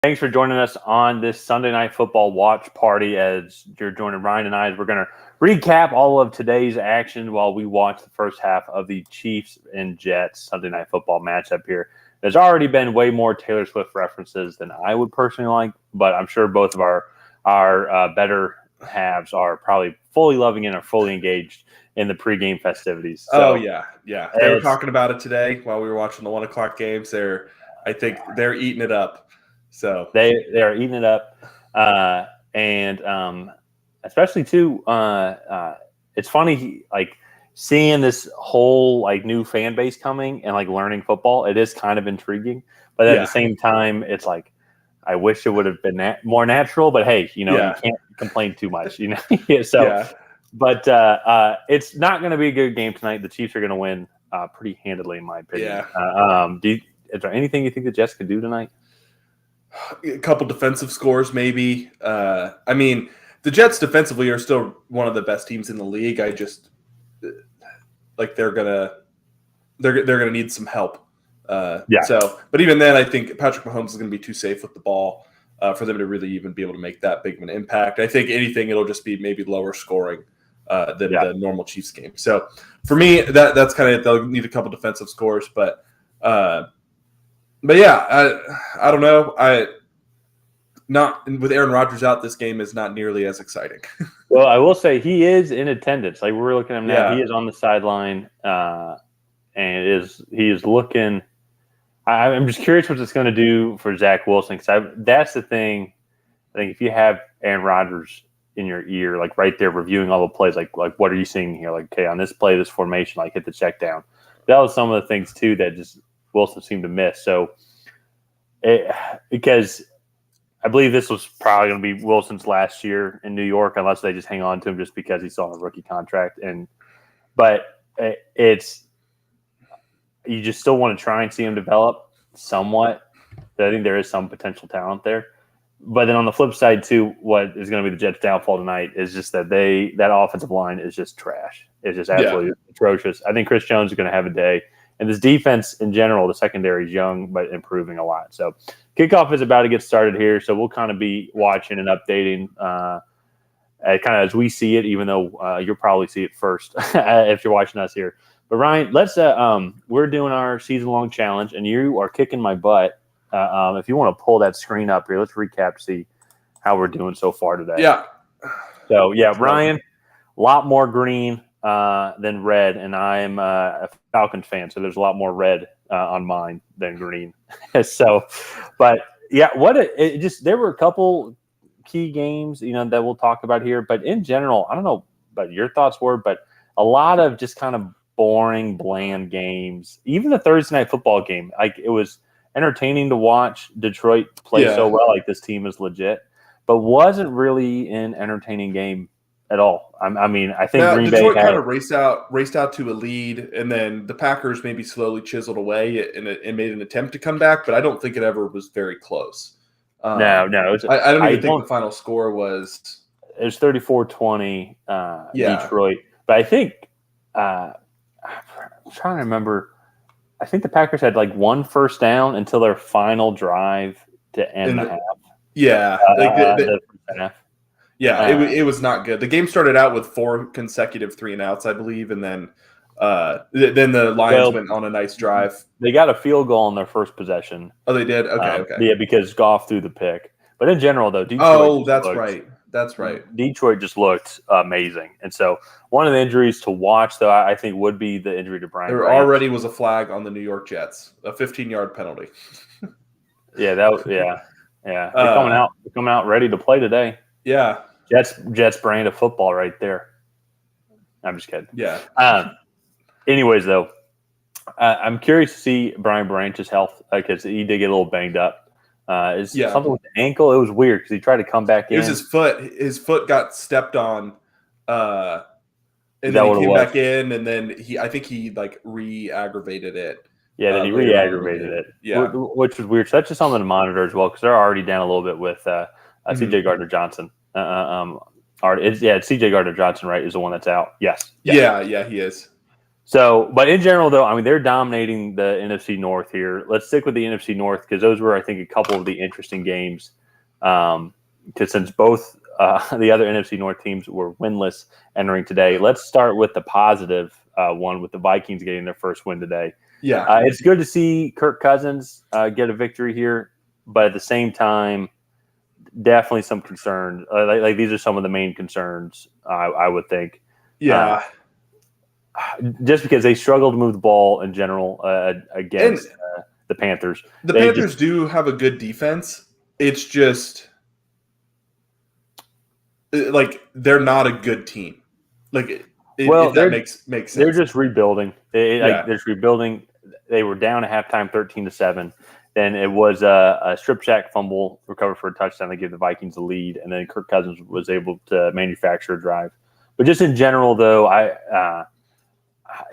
Thanks for joining us on this Sunday Night Football watch party as you're joining Ryan and I as we're going to recap all of today's action while we watch the first half of the Chiefs and Jets Sunday Night Football matchup here. There's already been way more Taylor Swift references than I would personally like, but I'm sure both of our better halves are probably fully loving it and are fully engaged in the pregame festivities. So, yeah. They were talking about it today while we were watching the 1 o'clock games. I think they're eating it up. So they are eating it up, and especially too. It's funny, like seeing this whole new fan base coming and learning football. It is kind of intriguing, but at the same time, it's like I wish it would have been more natural. But hey, you can't complain too much, But it's not going to be a good game tonight. The Chiefs are going to win pretty handily, in my opinion. Is there anything you think the Jets could do tonight? A couple defensive scores, maybe. The Jets defensively are still one of the best teams in the league. I just they're gonna need some help. But even then, I think Patrick Mahomes is going to be too safe with the ball for them to really even be able to make that big of an impact. I think anything, it'll just be maybe lower scoring than the normal Chiefs game. So for me, that's kind of, they'll need a couple defensive scores, but yeah, I don't know. Not with Aaron Rodgers out, this game is not nearly as exciting. Well, I will say he is in attendance. Like we're looking at him now, he is on the sideline, and he is looking. I'm just curious what it's going to do for Zach Wilson, because that's the thing. I think if you have Aaron Rodgers in your ear, like right there reviewing all the plays, like what are you seeing here? Like, okay, on this play, this formation, hit the check down. That was some of the things too that just Wilson seemed to miss. So, because I believe this was probably going to be Wilson's last year in New York, unless they just hang on to him just because he's on a rookie contract. But you just still want to try and see him develop somewhat. But I think there is some potential talent there. But then on the flip side too, what is going to be the Jets' downfall tonight is just that that offensive line is just trash. It's just absolutely atrocious. I think Chris Jones is going to have a day. And this defense in general, the secondary is young but improving a lot. So kickoff is about to get started here. So we'll kind of be watching and updating kind of as we see it, even though you'll probably see it first if you're watching us here. But Ryan, let's we're doing our season-long challenge, and you are kicking my butt. If you want to pull that screen up here, let's recap, see how we're doing so far today. Yeah. So, Ryan, a lot more green than red, and I'm a Falcons fan, so there's a lot more red on mine than green. So, but yeah, there were a couple key games, that we'll talk about here, but in general, I don't know what your thoughts were, but a lot of just kind of boring, bland games. Even the Thursday Night Football game, it was entertaining to watch Detroit play so well. This team is legit, but wasn't really an entertaining game at all. I think Green Detroit Bay kind of raced out to a lead, and then the Packers maybe slowly chiseled away and made an attempt to come back, but I don't think it ever was very close. No. I don't even think the final score was. It was 34-20 Detroit, but I think I'm trying to remember. I think the Packers had one first down until their final drive to end the half. Yeah, the first half. Yeah, it was not good. The game started out with 4 consecutive 3-and-outs, I believe, and then the Lions went on a nice drive. They got a field goal on their first possession. Oh, they did? Okay. Yeah, because Goff threw the pick. But in general, though, Detroit. That's right. Detroit just looked amazing. And so one of the injuries to watch, though, I think would be the injury to Brian. There already was a flag on the New York Jets, a 15-yard penalty. Yeah, that was They're coming out ready to play today. Yeah. Jets brand of football right there. I'm just kidding. Yeah. Anyways, though, I'm curious to see Brian Branch's health because he did get a little banged up. Something with the ankle. It was weird because he tried to come back in. It was his foot. His foot got stepped on, and then he came back in, and then I think he re-aggravated it. Yeah, then he re-aggravated it. Yeah, which was weird. So that's just something to monitor as well because they're already down a little bit with C.J. Gardner-Johnson. It's C.J. Gardner-Johnson, right? Is the one that's out? Yes. Yeah, he is. So, but in general, though, I mean, they're dominating the NFC North here. Let's stick with the NFC North because those were, I think, a couple of the interesting games. Because since both the other NFC North teams were winless entering today, let's start with the positive one with the Vikings getting their first win today. Yeah, it's good to see Kirk Cousins get a victory here, but at the same time, definitely some concern. Like these are some of the main concerns I would think. yeah. Just because they struggle to move the ball in general against the Panthers. The Panthers do have a good defense. It's just like they're not a good team. Like if that makes sense. They're just rebuilding. They're just rebuilding. They were down at halftime 13-7. Then it was a strip sack fumble recovered for a touchdown. They gave the Vikings the lead, and then Kirk Cousins was able to manufacture a drive. But just in general, though,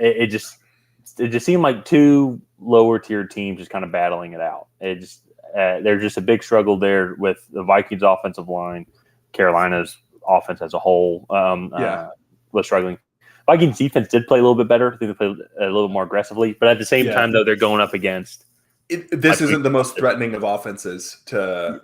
it just seemed like two lower tier teams just kind of battling it out. There's just a big struggle there with the Vikings offensive line, Carolina's offense as a whole was struggling. Vikings defense did play a little bit better. I think they played a little more aggressively, but at the same time, though, they're going up against. This isn't the most threatening of offenses to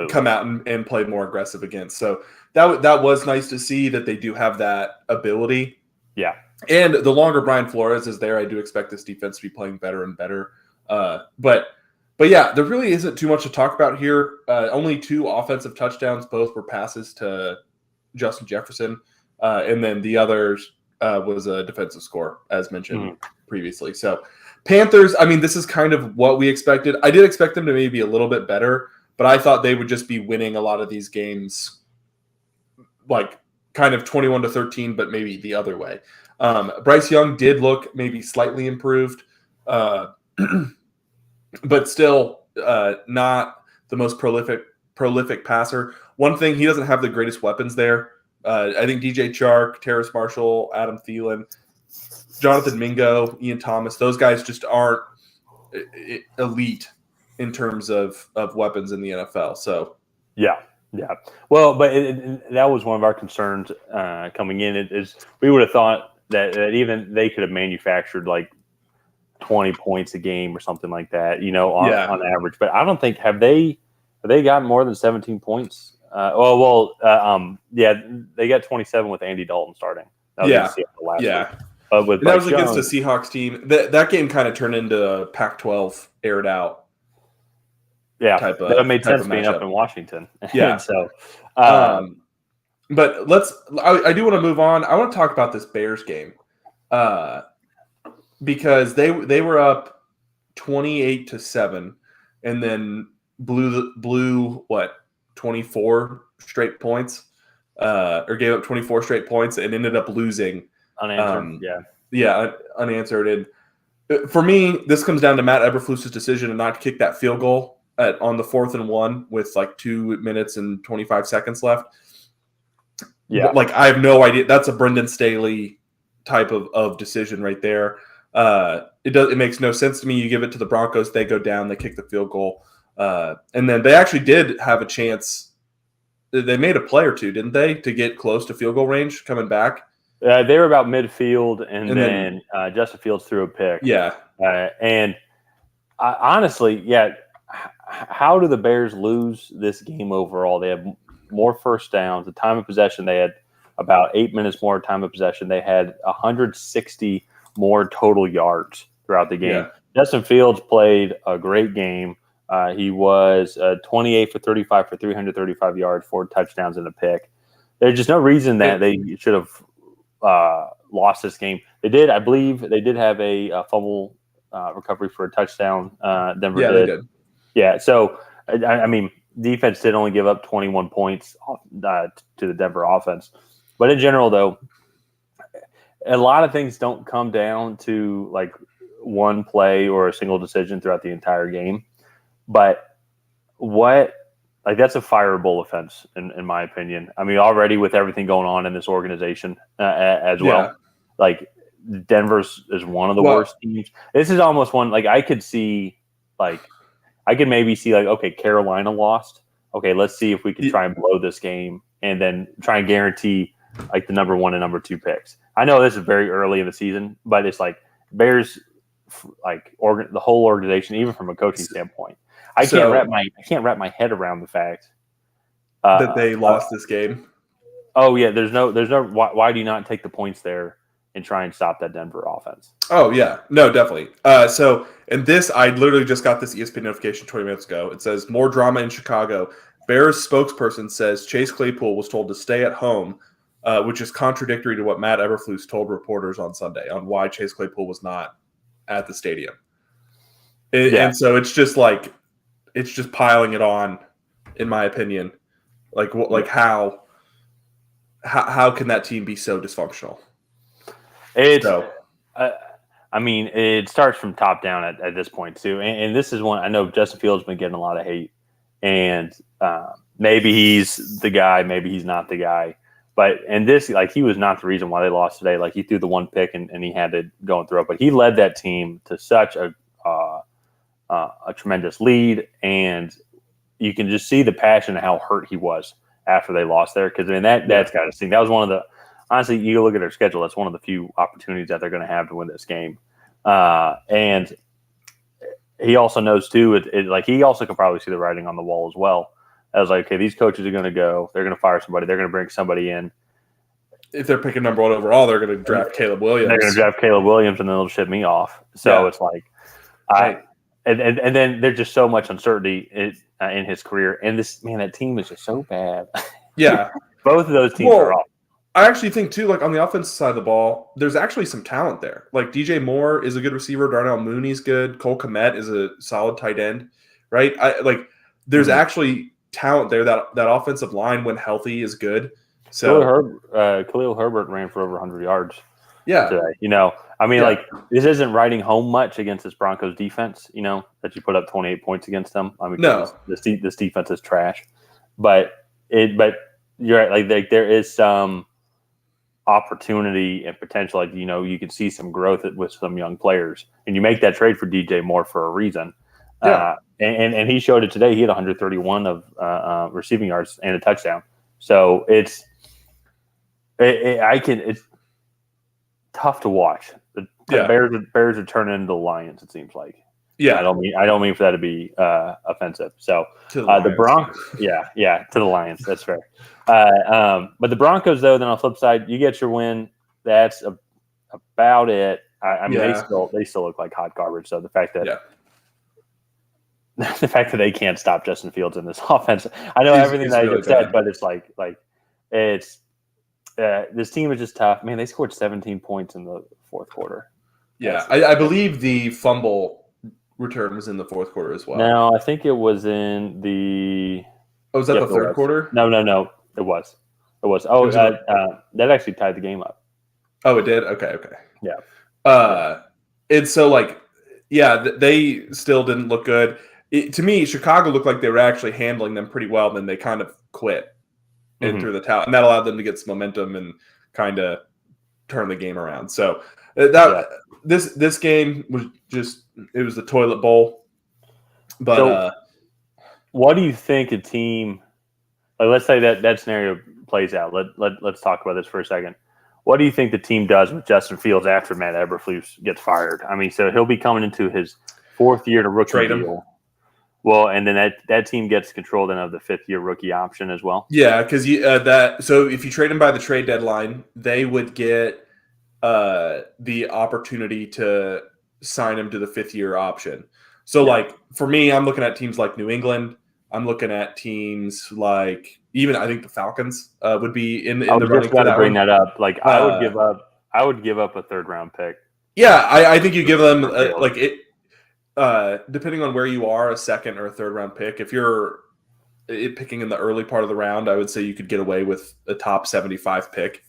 come out and play more aggressive against. So that was nice to see that they do have that ability. Yeah. And the longer Brian Flores is there, I do expect this defense to be playing better and better. But yeah, there really isn't too much to talk about here. Only 2 offensive touchdowns. Both were passes to Justin Jefferson. And then the others was a defensive score, as mentioned previously. So Panthers, I mean, this is kind of what we expected. I did expect them to maybe be a little bit better, but I thought they would just be winning a lot of these games like kind of 21-13, but maybe the other way. Bryce Young did look maybe slightly improved, but still not the most prolific passer. One thing, he doesn't have the greatest weapons there. I think DJ Chark, Terrace Marshall, Adam Thielen, Jonathan Mingo, Ian Thomas, those guys just aren't elite in terms of weapons in the NFL. So yeah. Well, but that was one of our concerns coming in. Is we would have thought that even they could have manufactured like 20 points a game or something like that, on average. But I don't think have they gotten more than 17 points. They got 27 with Andy Dalton starting. That was last week. But that was against the Seahawks team. That game kind of turned into Pac-12 aired out. Yeah, that made sense being up in Washington. Yeah. So, but I do want to move on. I want to talk about this Bears game because they were up 28-7 and then blew 24 straight points or gave up 24 straight points and ended up losing unanswered. Unanswered. And for me, this comes down to Matt Eberflus's decision to not kick that field goal on the 4th and 1 with like 2 minutes and 25 seconds left. Yeah. Like, I have no idea. That's a Brendan Staley type of decision right there. It makes no sense to me. You give it to the Broncos, they go down, they kick the field goal. And then they actually did have a chance. They made a play or two, didn't they, to get close to field goal range coming back? They were about midfield, and then Justin Fields threw a pick. Yeah. And honestly, how do the Bears lose this game overall? They have more first downs. The time of possession, they had about 8 minutes more time of possession. They had 160 more total yards throughout the game. Yeah. Justin Fields played a great game. He was 28 for 35 for 335 yards, 4 touchdowns and a pick. There's just no reason that they should have lost this game. They did, I believe, they did have a fumble recovery for a touchdown. Denver did. They did. Yeah, so, I mean, defense did only give up 21 points to the Denver offense. But in general, though, a lot of things don't come down to, like, one play or a single decision throughout the entire game. But that's a fireable offense, in my opinion. I mean, already with everything going on in this organization as well, like Denver's is one of the worst teams. This is almost one, like I could maybe see okay, Carolina lost. Okay, let's see if we can try and blow this game and then try and guarantee like the number 1 and number 2 picks. I know this is very early in the season, but it's like Bears, like the whole organization, even from a coaching standpoint, I can't wrap my head around the fact that they lost this game. Oh yeah, there's no. Why do you not take the points there and try and stop that Denver offense? Oh yeah, no, definitely. So in this, I literally just got this ESPN notification 20 minutes ago. It says more drama in Chicago. Bears spokesperson says Chase Claypool was told to stay at home, which is contradictory to what Matt Eberflus told reporters on Sunday on why Chase Claypool was not at the stadium. And so it's just piling it on, in my opinion. How can that team be so dysfunctional? I mean, it starts from top down at this point too, and this is one I know Justin Fields has been getting a lot of hate, and maybe he's the guy, maybe he's not the guy, but he was not the reason why they lost today. Like he threw the one pick and he had it going through it, but he led that team to such a tremendous lead, and you can just see the passion and how hurt he was after they lost there. Because I mean that's got to sting. That was one of the honestly, you look at their schedule. That's one of the few opportunities that they're going to have to win this game. And he also knows too. He also can probably see the writing on the wall as well. I was like, okay, these coaches are going to go. They're going to fire somebody. They're going to bring somebody in. If they're picking number 1 overall, they're going to draft Caleb Williams. They're going to draft Caleb Williams, and then they'll ship me off. So it's like, and then there's just so much uncertainty in his career. And that team is just so bad. Yeah, both of those teams are off. I actually think too, like on the offensive side of the ball, there's actually some talent there. Like DJ Moore is a good receiver. Darnell Mooney's good. Cole Kmet is a solid tight end, right? There's actually talent there. That offensive line, when healthy, is good. So Khalil Herbert ran for over 100 yards. Yeah, today. I mean, this isn't writing home much against this Broncos defense. That you put up 28 points against them. I mean, no, this defense is trash. But you're right. Like there is some opportunity and potential. You can see some growth with some young players, and you make that trade for DJ Moore for a reason. Yeah. And he showed it today. He had 131 of receiving yards and a touchdown. So it's tough to watch. The Bears are turning into the Lions. It seems like. Yeah, I don't mean for that to be offensive. So the Broncos, to the Lions. That's fair. But the Broncos, though, then on the flip side, you get your win. That's about it. I mean, they still look like hot garbage. So the fact that they can't stop Justin Fields in this offense, I know everything that I just said, but it's this team is just tough. Man, they scored 17 points in the fourth quarter. Yeah, I believe the fumble return was in the fourth quarter as well. No, I think it was in the. Oh, was that the third quarter? No. It was. Oh, that actually tied the game up. Oh, it did? Okay. Yeah. And so, they still didn't look good. To me, Chicago looked like they were actually handling them pretty well. Then they kind of quit and threw the towel, and that allowed them to get some momentum and kind of turn the game around. So this game was it was the toilet bowl. But what do you think a team? Let's say that scenario plays out. Let's talk about this for a second. What do you think the team does with Justin Fields after Matt Eberflus gets fired? I mean, so he'll be coming into his fourth year to rookie deal. Well, and then that team gets control then of the fifth-year rookie option as well. Yeah, because so if you trade him by the trade deadline, they would get the opportunity to sign him to the fifth-year option. So, for me, I'm looking at teams like New England. I'm looking at teams like even I think the Falcons would be in the running. I was bring that up. I would give up a third-round pick. Yeah, I think you give them depending on where you are, a second or a third-round pick. If you're picking in the early part of the round, I would say you could get away with a top 75 pick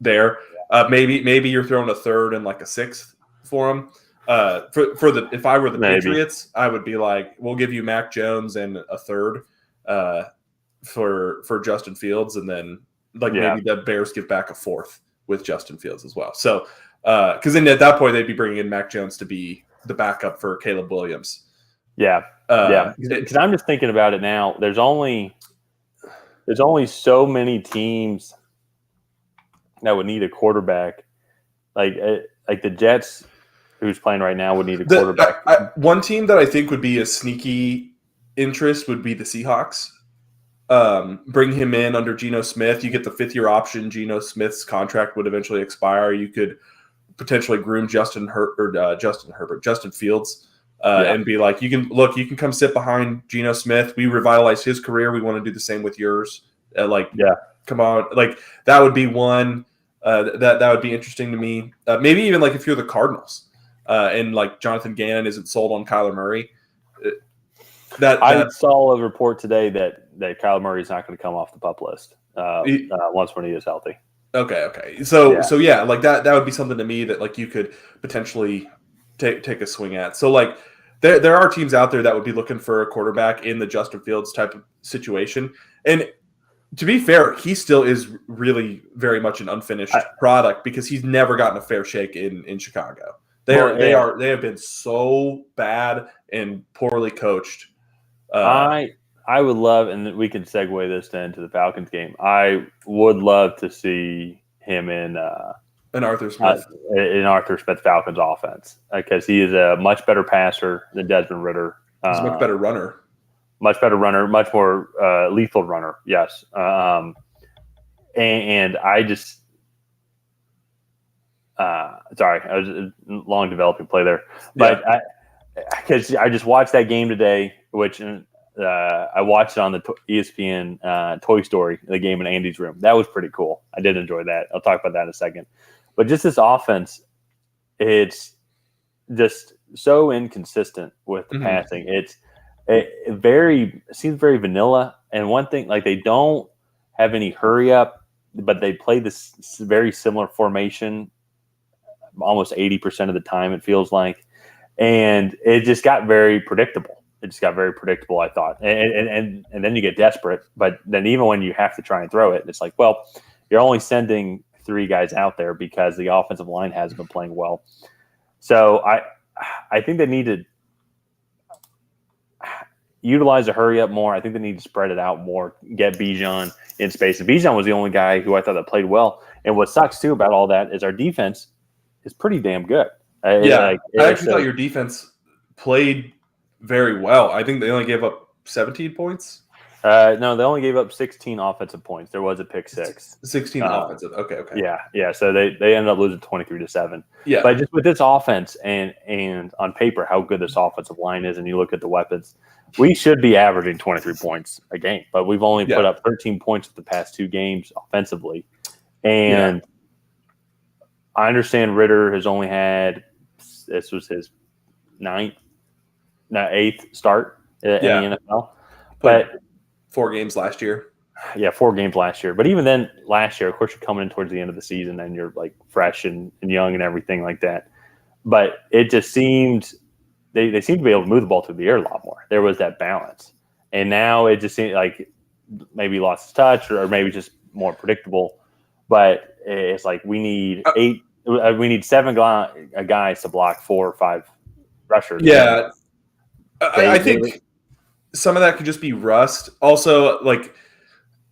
there. Maybe you're throwing a third and a sixth for them. If I were the Patriots, I would be like, we'll give you Mac Jones and a third for Justin Fields, and then maybe the Bears give back a fourth with Justin Fields as well. So because then at that point they'd be bringing in Mac Jones to be the backup for Caleb Williams. Yeah. Because I'm just thinking about it now. There's only so many teams that would need a quarterback, like the Jets, who's playing right now, would need a The quarterback. one team that I think would be a sneaky interest would be the Seahawks. Bring him in under Geno Smith. You get the 5th-year option. Geno Smith's contract would eventually expire. You could potentially groom Justin Fields, and be like, you can come sit behind Geno Smith. We revitalized his career. We want to do the same with yours. Come on, like that would be one that would be interesting to me. Maybe even like if you're the Cardinals, and like Jonathan Gannon isn't sold on Kyler Murray. I saw a report today that Kyler Murray is not going to come off the PUP list once when he is healthy. Okay. So yeah, like that would be something to me that like you could potentially take a swing at. So like there are teams out there that would be looking for a quarterback in the Justin Fields type of situation. And to be fair, he still is really very much an unfinished product because he's never gotten a fair shake in Chicago. They have been so bad and poorly coached. I would love, and we can segue this then to the Falcons game. I would love to see him in Arthur Smith Falcons offense because he is a much better passer than Desmond Ridder. He's a much better runner. Much better runner, much more lethal runner. Yes, and I just sorry, I was a long developing play there, but because I just watched that game today, which I watched it on the ESPN Toy Story, the game in Andy's room. That was pretty cool. I did enjoy that. I'll talk about that in a second. But just this offense, it's just so inconsistent with the passing. It seems very vanilla. And one thing, like they don't have any hurry up, but they play this very similar formation almost 80% of the time, it feels like. And it just got very predictable. I thought. And then you get desperate. But then even when you have to try and throw it, it's like, well, you're only sending 3 guys out there because the offensive line hasn't been playing well. So I think they need to utilize a hurry up more. I think they need to spread it out more, get Bijan in space. And Bijan was the only guy who I thought that played well. And what sucks too about all that is our defense is pretty damn good. I actually thought your defense played very well. I think they only gave up 17 points. No, they only gave up 16 offensive points. There was a pick 6. 16 offensive. Okay. Yeah. So they ended up losing 23-7. Yeah. But just with this offense and on paper, how good this offensive line is, and you look at the weapons, we should be averaging 23 points a game. But we've only put up 13 points the past 2 games offensively. And I understand Ridder has only had – this was his 8th start in the NFL. But 4 games last year. Yeah, 4 games last year. But even then, last year, of course, you're coming in towards the end of the season and you're like fresh and young and everything like that. But it just seemed they seemed to be able to move the ball through the air a lot more. There was that balance. And now it just seemed like maybe lost its touch or maybe just more predictable. But it's like we need 7 guys to block 4 or 5 rushers. Yeah. I think some of that could just be rust. Also, like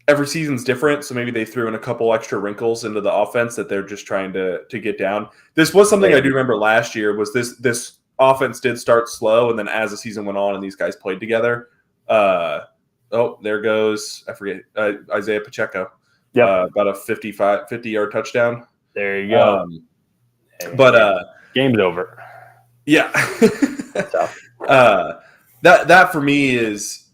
every season's different, so maybe they threw in a couple extra wrinkles into the offense that they're just trying to get down. This was something I do remember last year. Was this offense did start slow, and then as the season went on and these guys played together, there goes Isaiah Pacheco. Yeah, about a 50-yard touchdown. There you go. But game's over. Yeah. That for me is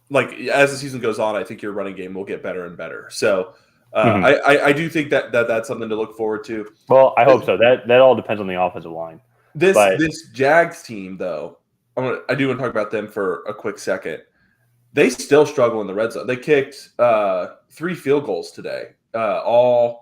like as the season goes on, I think your running game will get better and better. So I do think that's something to look forward to. Well, I hope so. That all depends on the offensive line. This Jags team, though, I do want to talk about them for a quick second. They still struggle in the red zone. They kicked 3 field goals today. I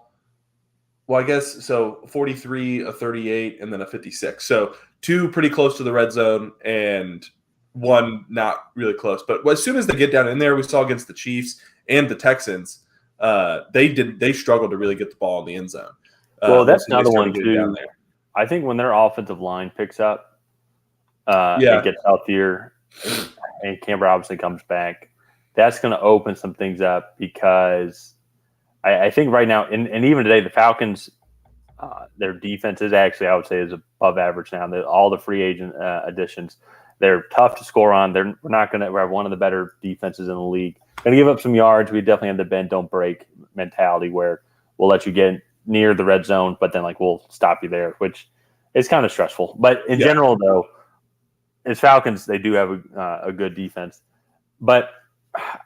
guess so. 43, a 38, and then a 56. So 2 pretty close to the red zone and 1 not really close. But as soon as they get down in there, we saw against the Chiefs and the Texans, they struggled to really get the ball in the end zone. Well, that's another one too. I think when their offensive line picks up, and gets healthier, and Cam Robinson comes back, that's going to open some things up because I think right now, and even today, the Falcons, their defense is actually, I would say, is above average now. All the free agent additions, they're tough to score on. We're not going to have one of the better defenses in the league. Going to give up some yards. We definitely have the bend, don't break mentality where we'll let you get near the red zone, but then we'll stop you there, which is kind of stressful. But in general, though, as Falcons, they do have a good defense. But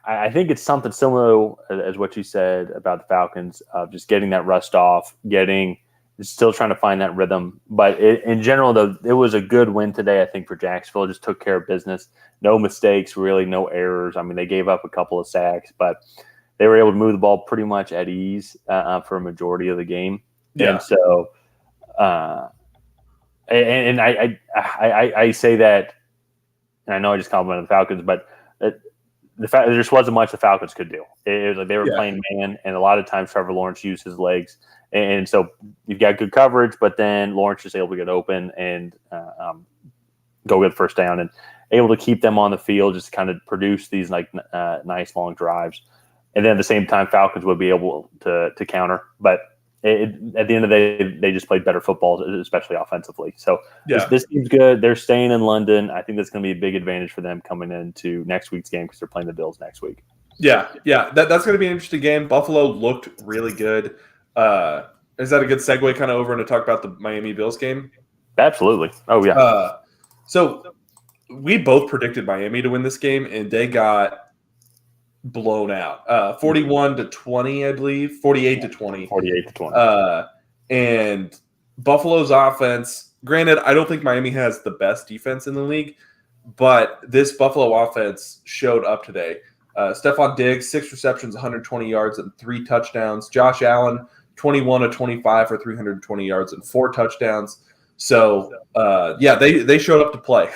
I think it's something similar as what you said about the Falcons of just getting that rust off, still trying to find that rhythm. But in general, though, it was a good win today, I think, for Jacksonville. Just took care of business. No mistakes, really, no errors. I mean, they gave up a couple of sacks, but they were able to move the ball pretty much at ease for a majority of the game. Yeah. And so and I say that, and I know I just complimented the Falcons, but the fact there just wasn't much the Falcons could do. It was like they were playing man, and a lot of times Trevor Lawrence used his legs, and so you've got good coverage, but then Lawrence is able to get open and go get first down, and able to keep them on the field, just kind of produce these nice long drives, and then at the same time Falcons would be able to counter, but at the end of the day, they just played better football, especially offensively. So this team's good. They're staying in London. I think that's going to be a big advantage for them coming into next week's game because they're playing the Bills next week. Yeah. That's going to be an interesting game. Buffalo looked really good. Is that a good segue kind of over to talk about the Miami Bills game? Absolutely. Oh, yeah. So we both predicted Miami to win this game, and they got blown out 41-20, I believe 48-20. And Buffalo's offense, granted, I don't think Miami has the best defense in the league, but this Buffalo offense showed up today. Stephon Diggs, 6 receptions, 120 yards and 3 touchdowns. Josh Allen, 21-25 for 320 yards and 4 touchdowns. So they showed up to play.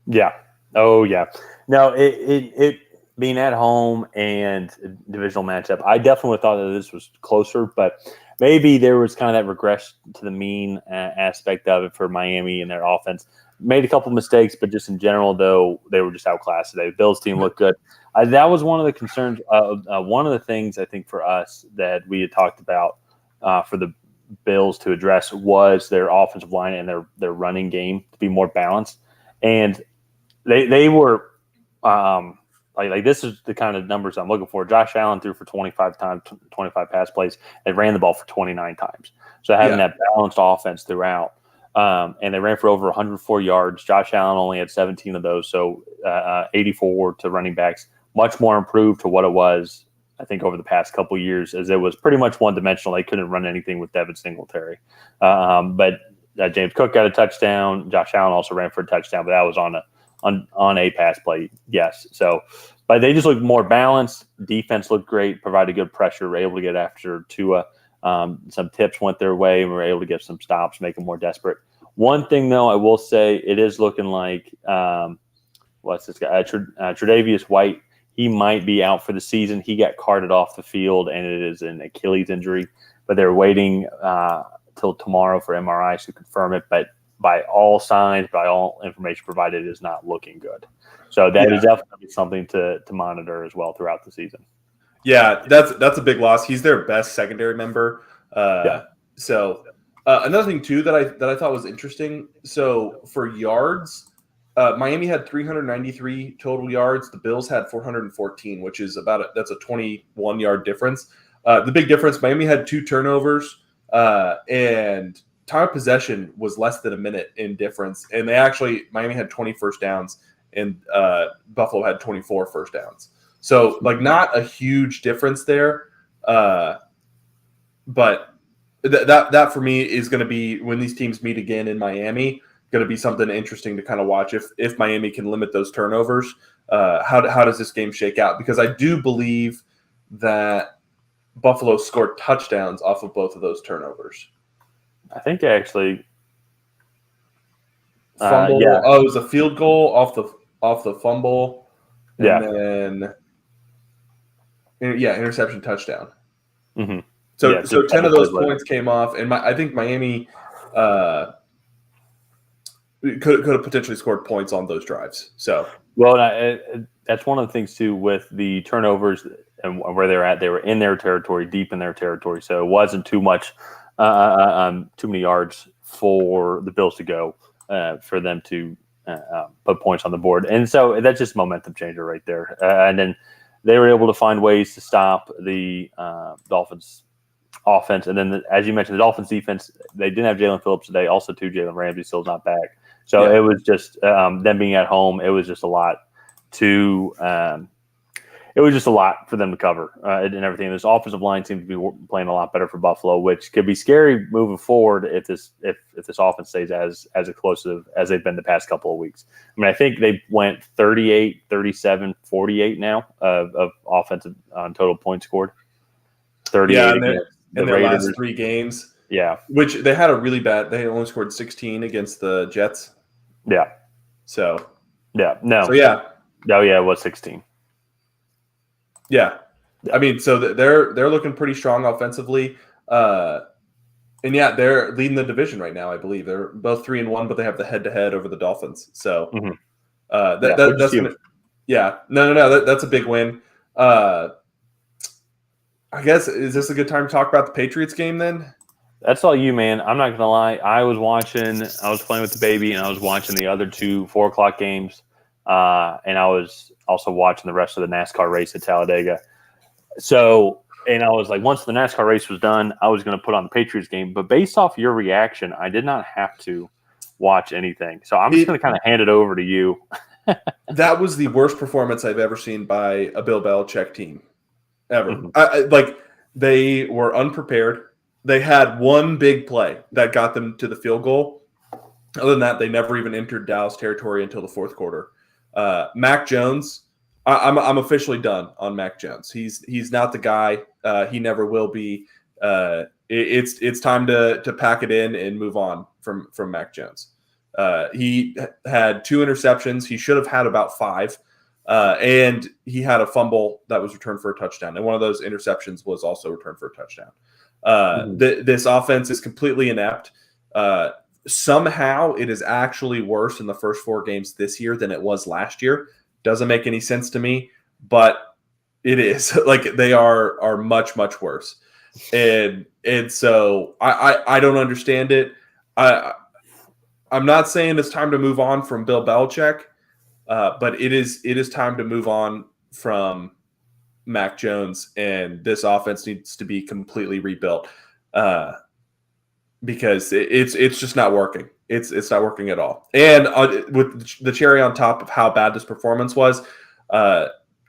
Yeah. Oh yeah. No, it being at home and divisional matchup, I definitely thought that this was closer, but maybe there was kind of that regress to the mean aspect of it for Miami and their offense. Made a couple mistakes, but just in general, though, they were just outclassed today. The Bills team looked good. That was one of the concerns. One of the things I think for us that we had talked about for the Bills to address was their offensive line and their running game to be more balanced. And they were like this is the kind of numbers I'm looking for. Josh Allen threw for 25 times, 25 pass plays, and ran the ball for 29 times. So having that balanced offense throughout, and they ran for over 104 yards. Josh Allen only had 17 of those, so 84 to running backs. Much more improved to what it was, I think, over the past couple of years, as it was pretty much one-dimensional. They couldn't run anything with Devin Singletary. But James Cook got a touchdown. Josh Allen also ran for a touchdown, but that was on a pass play, yes. So, but they just looked more balanced. Defense looked great, provided good pressure, were able to get after Tua. Some tips went their way, and we were able to get some stops, make them more desperate. One thing, though, I will say, it is looking like what's this guy? Tre'Davious White. He might be out for the season. He got carted off the field, and it is an Achilles injury. But they're waiting till tomorrow for MRIs to confirm it. But by all signs, by all information provided, it is not looking good. So that is definitely something to monitor as well throughout the season. Yeah, that's a big loss. He's their best secondary member. So another thing too that I thought was interesting. So for yards, Miami had 393 total yards. The Bills had 414, which is that's a 21-yard difference. The big difference: Miami had 2 turnovers, and time of possession was less than a minute in difference. And Miami had 20 first downs, and Buffalo had 24 first downs. So, not a huge difference there. But that for me is going to be, when these teams meet again in Miami, going to be something interesting to kind of watch. If Miami can limit those turnovers, how does this game shake out? Because I do believe that Buffalo scored touchdowns off of both of those turnovers. I think actually fumble. It was a field goal off the fumble. And then interception, touchdown. Mm-hmm. So 10 of those points came off, and I think Miami could have potentially scored points on those drives. So that's one of the things too with the turnovers. and where they're at. They were in their territory, deep in their territory, so it wasn't too much, too many yards for the Bills to go for them to put points on the board. And so that's just momentum changer right there. And then they were able to find ways to stop the Dolphins offense. And then, as you mentioned, the Dolphins defense, they didn't have Jalen Phillips today. Also, too, Jalen Ramsey still not back. So it was just them being at home. It was just a lot to it was just a lot for them to cover and everything. This offensive line seems to be playing a lot better for Buffalo, which could be scary moving forward if this offense stays as explosive as they've been the past couple of weeks. I mean, I think they went 38, 37, 48 now of offensive on total points scored. 38 in their last 3 games. Yeah. Which they had a really bad – they only scored 16 against the Jets. Yeah. So. Yeah. No. So, yeah. Oh, yeah, it was 16. Yeah. I mean, so they're looking pretty strong offensively. And, yeah, they're leading the division right now, I believe. They're both 3-1, but they have the head-to-head over the Dolphins. So, that's going to – yeah. No. That's a big win. I guess, is this a good time to talk about the Patriots game then? That's all you, man. I'm not going to lie. I was playing with the baby, and I was watching the other 2 4:00 games. And I was also watching the rest of the NASCAR race at Talladega. So, and I was like, once the NASCAR race was done, I was going to put on the Patriots game. But based off your reaction, I did not have to watch anything. So I'm just going to kind of hand it over to you. That was the worst performance I've ever seen by a Bill Belichick team, ever. Mm-hmm. They were unprepared. They had one big play that got them to the field goal. Other than that, they never even entered Dallas territory until the fourth quarter. Mac Jones, I'm officially done on Mac Jones. He's not the guy. He never will be. It's time to pack it in and move on from Mac Jones. He had 2 interceptions. He should have had about 5. And he had a fumble that was returned for a touchdown. And one of those interceptions was also returned for a touchdown. This offense is completely inept. Somehow it is actually worse in the first 4 games this year than it was last year. Doesn't make any sense to me, but it is. Like, they are much, much worse. And so I don't understand it. I'm not saying it's time to move on from Bill Belichick, but it is time to move on from Mac Jones, and this offense needs to be completely rebuilt. Because it's just not working. It's not working at all. And with the cherry on top of how bad this performance was,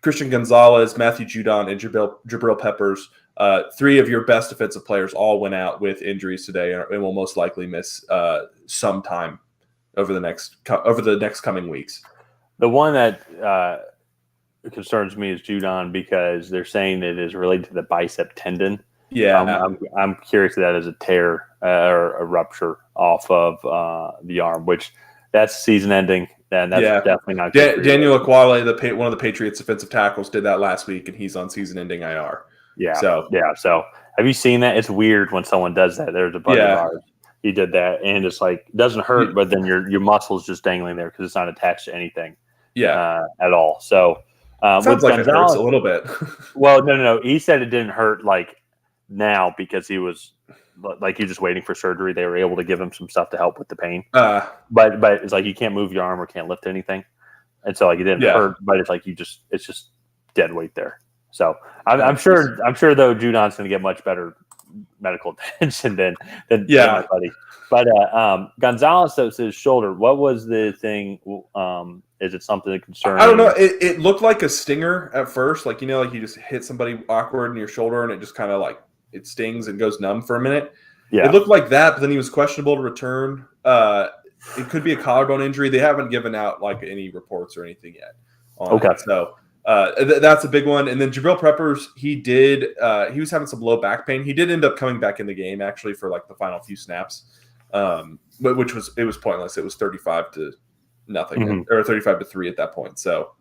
Christian Gonzalez, Matthew Judon, and Jabril Peppers, 3 of your best defensive players, all went out with injuries today and will most likely miss some time over the next coming weeks. The one that concerns me is Judon, because they're saying that it is related to the bicep tendon. Yeah, I'm curious if that is a tear or a rupture off of the arm, which that's season ending, and that's definitely not good. Daniel Akwale, one of the Patriots defensive tackles, did that last week, and he's on season ending IR. Yeah. So have you seen that? It's weird when someone does that. There's a buddy of ours. He did that, and it's like, it doesn't hurt, but then your muscle's just dangling there because it's not attached to anything. At all. So sounds like Gonzalez, it hurts a little bit. Well, no. He said it didn't hurt like now because he was just waiting for surgery. They were able to give him some stuff to help with the pain. But it's like you can't move your arm or can't lift anything, and so like it didn't hurt. But it's like it's just dead weight there. So I'm sure though Judon's going to get much better medical attention than my buddy. But Gonzalez, though, his shoulder. What was the thing? Is it something that concerns? I don't know. It looked like a stinger at first, like you just hit somebody awkward in your shoulder, and it just kind of like it stings and goes numb for a minute. Yeah, it looked like that, but then he was questionable to return. It could be a collarbone injury. They haven't given out like any reports or anything yet. Okay, so that's a big one. And then Jabril Peppers, he was having some low back pain. He did end up coming back in the game actually for like the final few snaps. But it was pointless. It was 35-0 or 35-3 at that point. So,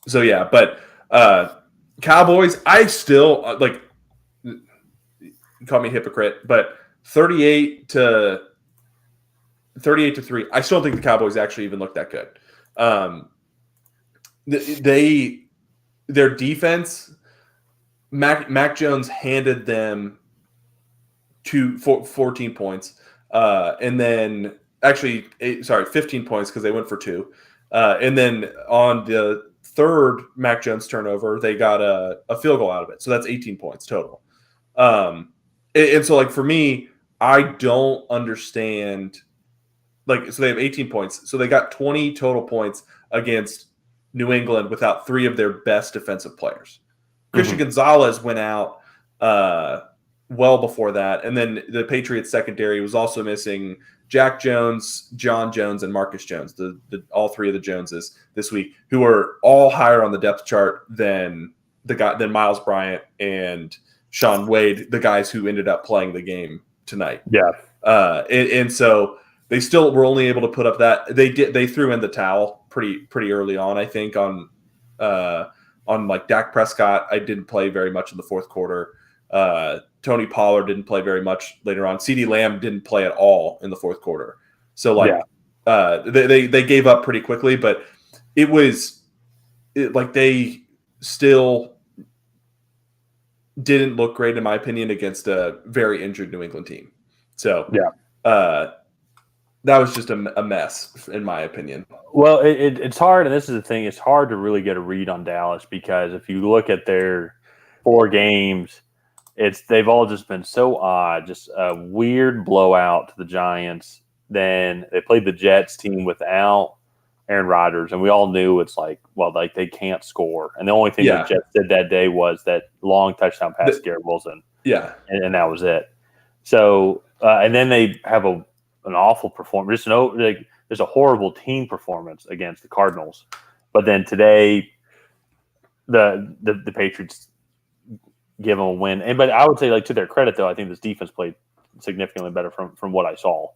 so yeah, but Cowboys, I still call me a hypocrite, but 38-3, I still think the Cowboys actually even look that good. They their defense, Mac Jones handed them 14 points, and then actually 15 points because they went for 2, and then on the third Mac Jones turnover, they got a field goal out of it, so that's 18 points total. And so like for me, I don't understand. Like, so they have 18 points, so they got 20 total points against New England without 3 of their best defensive players. Christian Gonzalez went out well before that, and then the Patriots secondary was also missing Jack Jones, John Jones, and Marcus Jones, the all 3 of the Joneses this week, who are all higher on the depth chart than Miles Bryant and Sean Wade, the guys who ended up playing the game tonight. Yeah, and so they still were only able to put up that. They threw in the towel pretty early on, I think, on like Dak Prescott. I didn't play very much in the fourth quarter. Tony Pollard didn't play very much later on. CeeDee Lamb didn't play at all in the fourth quarter. So they gave up pretty quickly, but like they still didn't look great in my opinion against a very injured New England team. So that was just a mess in my opinion. Well, it's hard, and this is the thing. It's hard to really get a read on Dallas because if you look at their 4 games, they've all just been so odd. Just a weird blowout to the Giants. Then they played the Jets team without Aaron Rodgers, and we all knew it's like they can't score. And the only thing the Jets did that day was that long touchdown pass to Garrett Wilson. Yeah, and that was it. So and then they have an awful performance. There's a horrible team performance against the Cardinals, but then today the Patriots give them a win. But I would say, like, to their credit, though, I think this defense played significantly better from what I saw.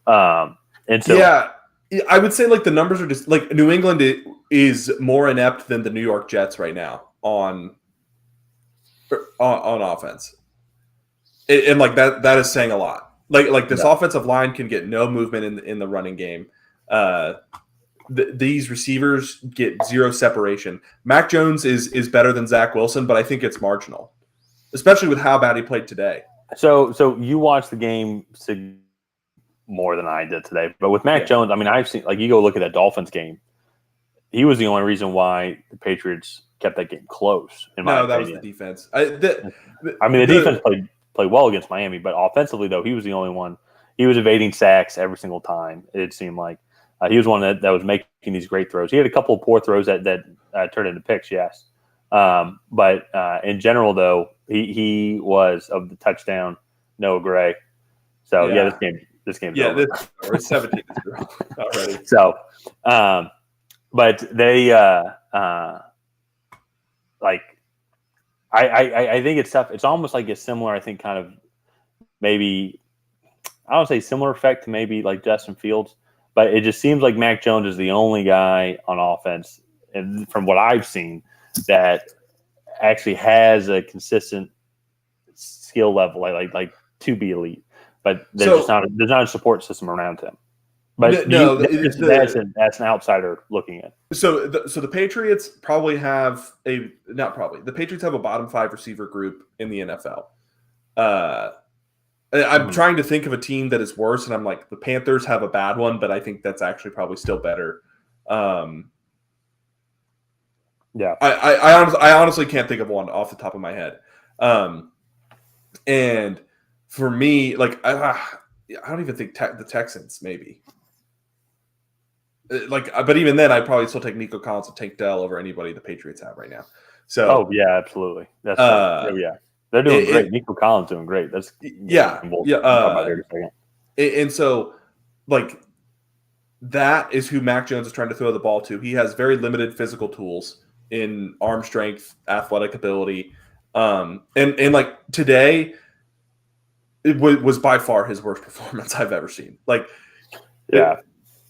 And so, I would say like the numbers are just like New England is more inept than the New York Jets right now on offense, and like that is saying a lot. Like this offensive line can get no movement in the running game. These receivers get zero separation. Mac Jones is better than Zach Wilson, but I think it's marginal, especially with how bad he played today. So you watched the game more than I did today, but with Mac Jones, I mean, I've seen, like, you go look at that Dolphins game. He was the only reason why the Patriots kept that game close. In my opinion, that was the defense. The defense played well against Miami, but offensively, though, he was the only one. He was evading sacks every single time. It seemed like he was one that was making these great throws. He had a couple of poor throws that turned into picks, yes. But in general, though, he was of the touchdown Noah Gray. So this game's over. We're 17 already. So, but they I think it's tough. It's almost like a similar, I think, kind of maybe, I don't say similar effect to maybe like Justin Fields, but it just seems like Mac Jones is the only guy on offense, and from what I've seen, that actually has a consistent skill level, like to be elite. But there's not a support system around him. But that's an outsider looking at. So the Patriots probably have the Patriots have a bottom 5 receiver group in the NFL. I'm trying to think of a team that is worse, and I'm like, the Panthers have a bad one, but I think that's actually probably still better. I honestly can't think of one off the top of my head. And for me, like, I don't even think the Texans maybe. But even then, I'd probably still take Nico Collins and Tank Dell over anybody the Patriots have right now. So, absolutely. That's they're doing great. Nico Collins doing great. That's and so, like, that is who Mac Jones is trying to throw the ball to. He has very limited physical tools in arm strength, athletic ability, and like today, it was by far his worst performance I've ever seen. Like,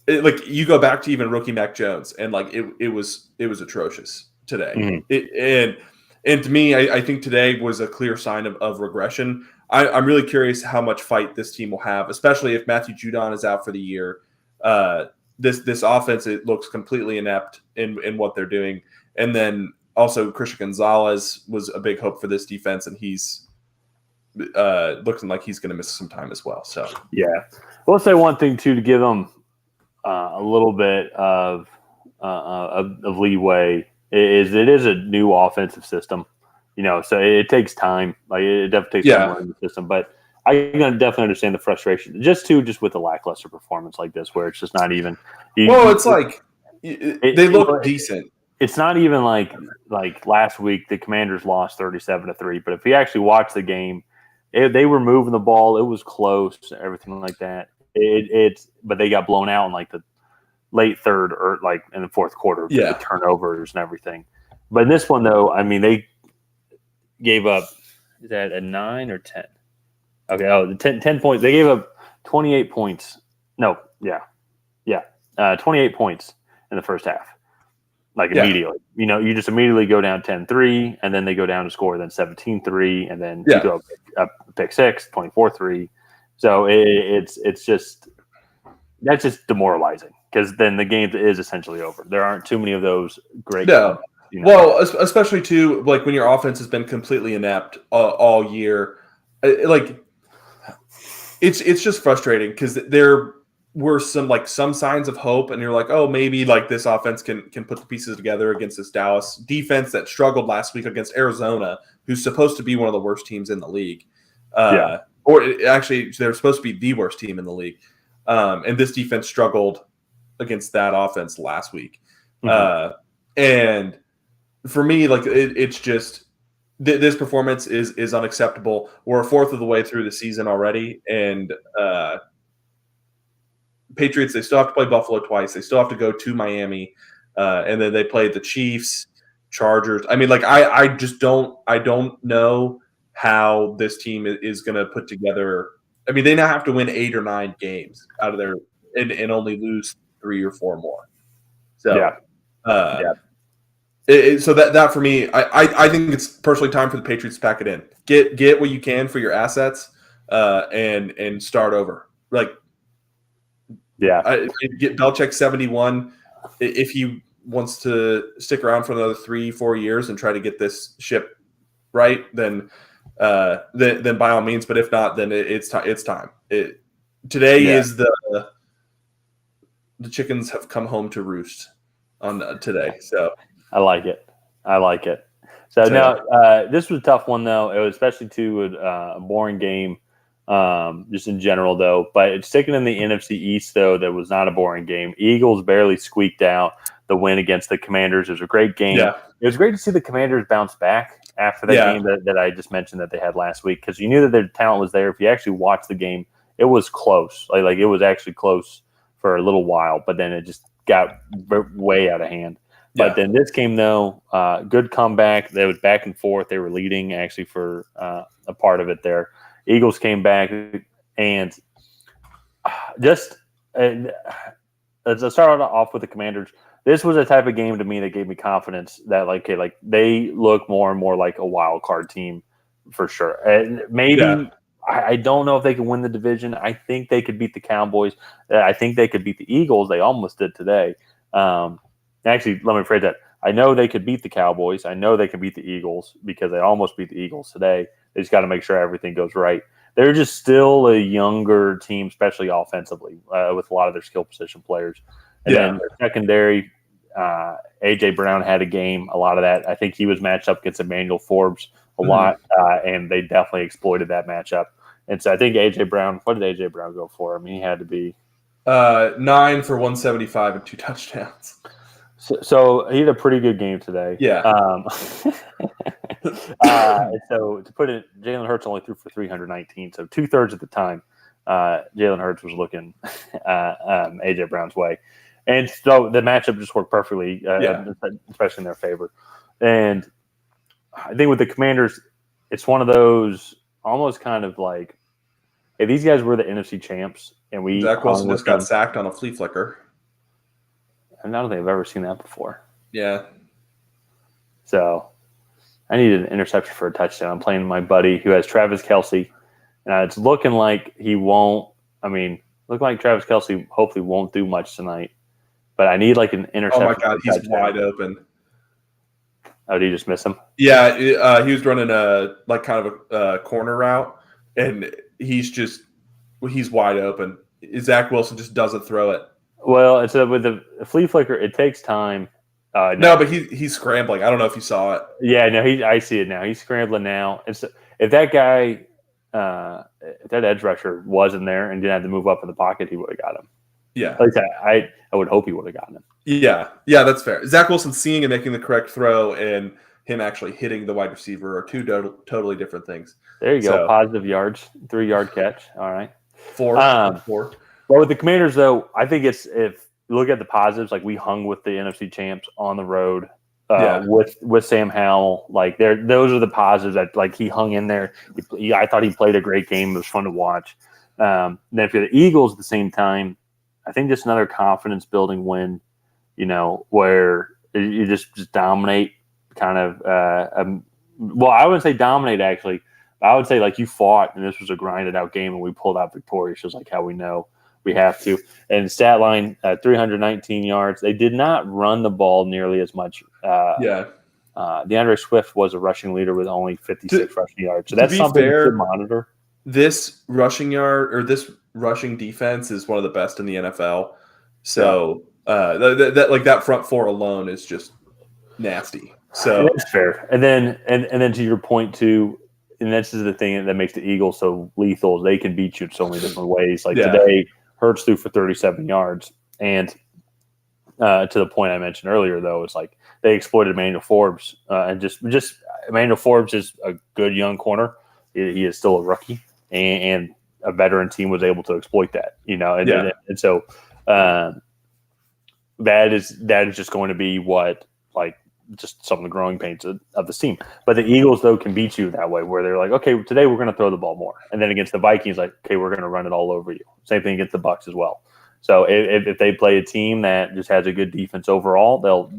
like you go back to even rookie Mac Jones, and like it was atrocious today. And to me, I think today was a clear sign of regression. I'm really curious how much fight this team will have, especially if Matthew Judon is out for the year. This offense, it looks completely inept in what they're doing. And then also Christian Gonzalez was a big hope for this defense, and he's looking like he's going to miss some time as well. So yeah, we'll say one thing too to give them a little bit of leeway is it is a new offensive system, so it takes time. Like it definitely takes time to learn the system, but I can definitely understand the frustration just with a lackluster performance like this, where it's just not even. It's like they look decent. It's not even like last week the Commanders lost 37-3, but if you actually watch the game, they were moving the ball. It was close, everything like that. But they got blown out in like the late third or like in the fourth quarter with turnovers and everything. But in this one, though, I mean, they gave up, is that a 9 or 10? Okay, 10 points. They gave up 28 points. No, 28 points in the first half. Like immediately. You just immediately go down 10-3, and then they go down to score then 17-3, and then you go up pick six, 24-3. So it's just that's just demoralizing because then the game is essentially over. There aren't too many of those great. No. Well, especially too, like when your offense has been completely inept all year, like it's just frustrating because there were some signs of hope, and you're like, oh, maybe like this offense can put the pieces together against this Dallas defense that struggled last week against Arizona, who's supposed to be one of the worst teams in the league. Or actually, they're supposed to be the worst team in the league. And this defense struggled against that offense last week. And for me, like it's just this performance is unacceptable. We're a fourth of the way through the season already, and Patriots, they still have to play Buffalo twice. They still have to go to Miami, and then they play the Chiefs, Chargers. I mean, like I don't know how this team is going to put together. I mean, they now have to win 8 or 9 games out of their and only lose 3 or 4 more. So, so that for me, I think it's personally time for the Patriots to pack it in. Get what you can for your assets, and start over. Like, get Belichick 71 if he wants to stick around for another 3-4 years and try to get this ship right. Then by all means. But if not, then it's time. Today is the chickens have come home to roost on today. So I like it. So now this was a tough one though. It was especially to a boring game. Just in general, though, but it's sticking in the NFC East, though, that was not a boring game. Eagles barely squeaked out the win against the Commanders. It was a great game. Yeah. It was great to see the Commanders bounce back after that game that I just mentioned that they had last week, because you knew that their talent was there. If you actually watched the game, it was close. Like it was actually close for a little while, but then it just got way out of hand. But then this game, though, good comeback. They was back and forth. They were leading actually for a part of it there. Eagles came back, and just let's start off with the Commanders. This was a type of game to me that gave me confidence that like they look more and more like a wild card team for sure. And maybe I don't know if they can win the division. I think they could beat the Cowboys. I think they could beat the Eagles. They almost did today. Actually, let me rephrase that. I know they could beat the Cowboys. I know they can beat the Eagles because they almost beat the Eagles today. They just got to make sure everything goes right. They're just still a younger team, especially offensively, with a lot of their skill position players. And then their secondary, A.J. Brown had a game, a lot of that. I think he was matched up against Emmanuel Forbes a lot, and they definitely exploited that matchup. And so I think A.J. Brown, what did A.J. Brown go for? I mean, he had to be 9 for 175 and 2 touchdowns. So he had a pretty good game today. Yeah. So to put it, Jalen Hurts only threw for 319. So 2/3 of the time, Jalen Hurts was looking AJ Brown's way, and so the matchup just worked perfectly, especially in their favor. And I think with the Commanders, it's one of those almost kind of like, hey, these guys were the NFC champs, and Zach Wilson just got sacked on a flea flicker. I don't think I've ever seen that before. Yeah. So I needed an interception for a touchdown. I'm playing my buddy who has Travis Kelce, and it's looking like he won't. I mean, looking like Travis Kelce hopefully won't do much tonight. But I need like an interception. Oh my God, he's wide open. Oh, did you just miss him? Yeah, he was running kind of a corner route, and he's wide open. Zach Wilson just doesn't throw it. Well, it's with the flea flicker. It takes time. No, but he's scrambling. I don't know if you saw it. Yeah, no, I see it now. He's scrambling now. And so if that guy, if that edge rusher wasn't there and didn't have to move up in the pocket, he would have got him. Yeah, at least I would hope he would have gotten him. Yeah, that's fair. Zach Wilson seeing and making the correct throw and him actually hitting the wide receiver are two totally different things. There you go. Positive yards, 3-yard catch. All right. 4. Well, with the Commanders, though, I think if you look at the positives, like we hung with the NFC champs on the road with Sam Howell. Like those are the positives that like he hung in there. I thought he played a great game. It was fun to watch. Then for the Eagles at the same time, I think just another confidence building win. Where you just dominate, kind of. Well, I wouldn't say dominate actually. I would say like you fought, and this was a grinded out game, and we pulled out victorious, just like how we know we have to. And stat line, 319 yards. They did not run the ball nearly as much. DeAndre Swift was a rushing leader with only 56 rushing yards. So that's something to monitor. This rushing defense is one of the best in the NFL. So that front four alone is just nasty. So that's fair. And then to your point too. And this is the thing that makes the Eagles so lethal. They can beat you in so many different ways. Like today, Hurts threw for 37 yards. And to the point I mentioned earlier, though, it's like they exploited Emmanuel Forbes. And just Emmanuel Forbes is a good young corner. He is still a rookie. And a veteran team was able to exploit that. And so that is just going to be what, like, just some of the growing pains of the team. But the Eagles, though, can beat you that way, where they're like, okay, today we're going to throw the ball more. And then against the Vikings, like, okay, we're going to run it all over you. Same thing against the Bucs as well. So if they play a team that just has a good defense overall, they'll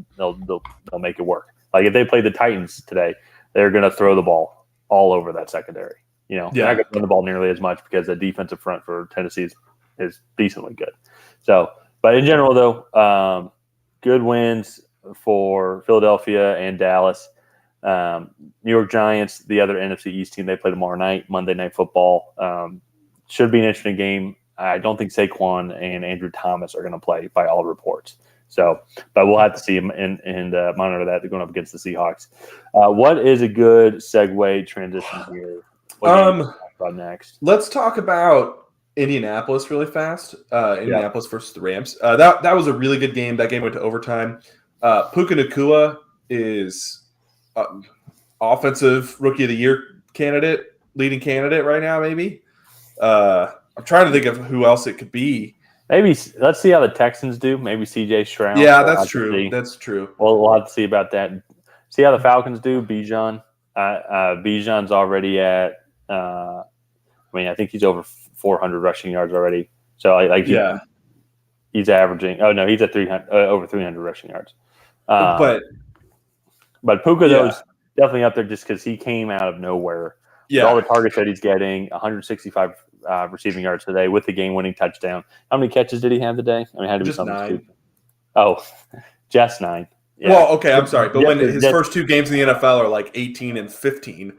make it work. Like if they play the Titans today, they're going to throw the ball all over that secondary. They're not going to run the ball nearly as much because the defensive front for Tennessee is decently good. So, but in general, though, good wins for Philadelphia and Dallas. New York Giants, the other NFC East team, they play tomorrow night, Monday Night Football. Should be an interesting game. I don't think Saquon and Andrew Thomas are going to play by all reports. So, but we'll have to see him and monitor that. They're going up against the Seahawks. What is a good segue transition here? What about next? Let's talk about Indianapolis really fast. Indianapolis versus the Rams. That was a really good game. That game went to overtime. Puka Nacua is offensive rookie of the year leading candidate right now, maybe. I'm trying to think of who else it could be. Maybe let's see how the Texans do. Maybe C.J. Stroud. Yeah, that's true. That's true. We'll have to see about that. See how the Falcons do. Bijan. Bijan's already at. I think he's over 400 rushing yards already. So he's averaging. Oh no, he's at 300 over 300 rushing yards. But Puka though is definitely up there just because he came out of nowhere. Yeah, all the targets that he's getting, 165 receiving yards today with the game-winning touchdown. How many catches did he have today? I mean, had to be something 9. stupid. Oh, just 9. Yeah. Well, okay, I'm sorry, but when his first 2 games in the NFL are like 18 and 15,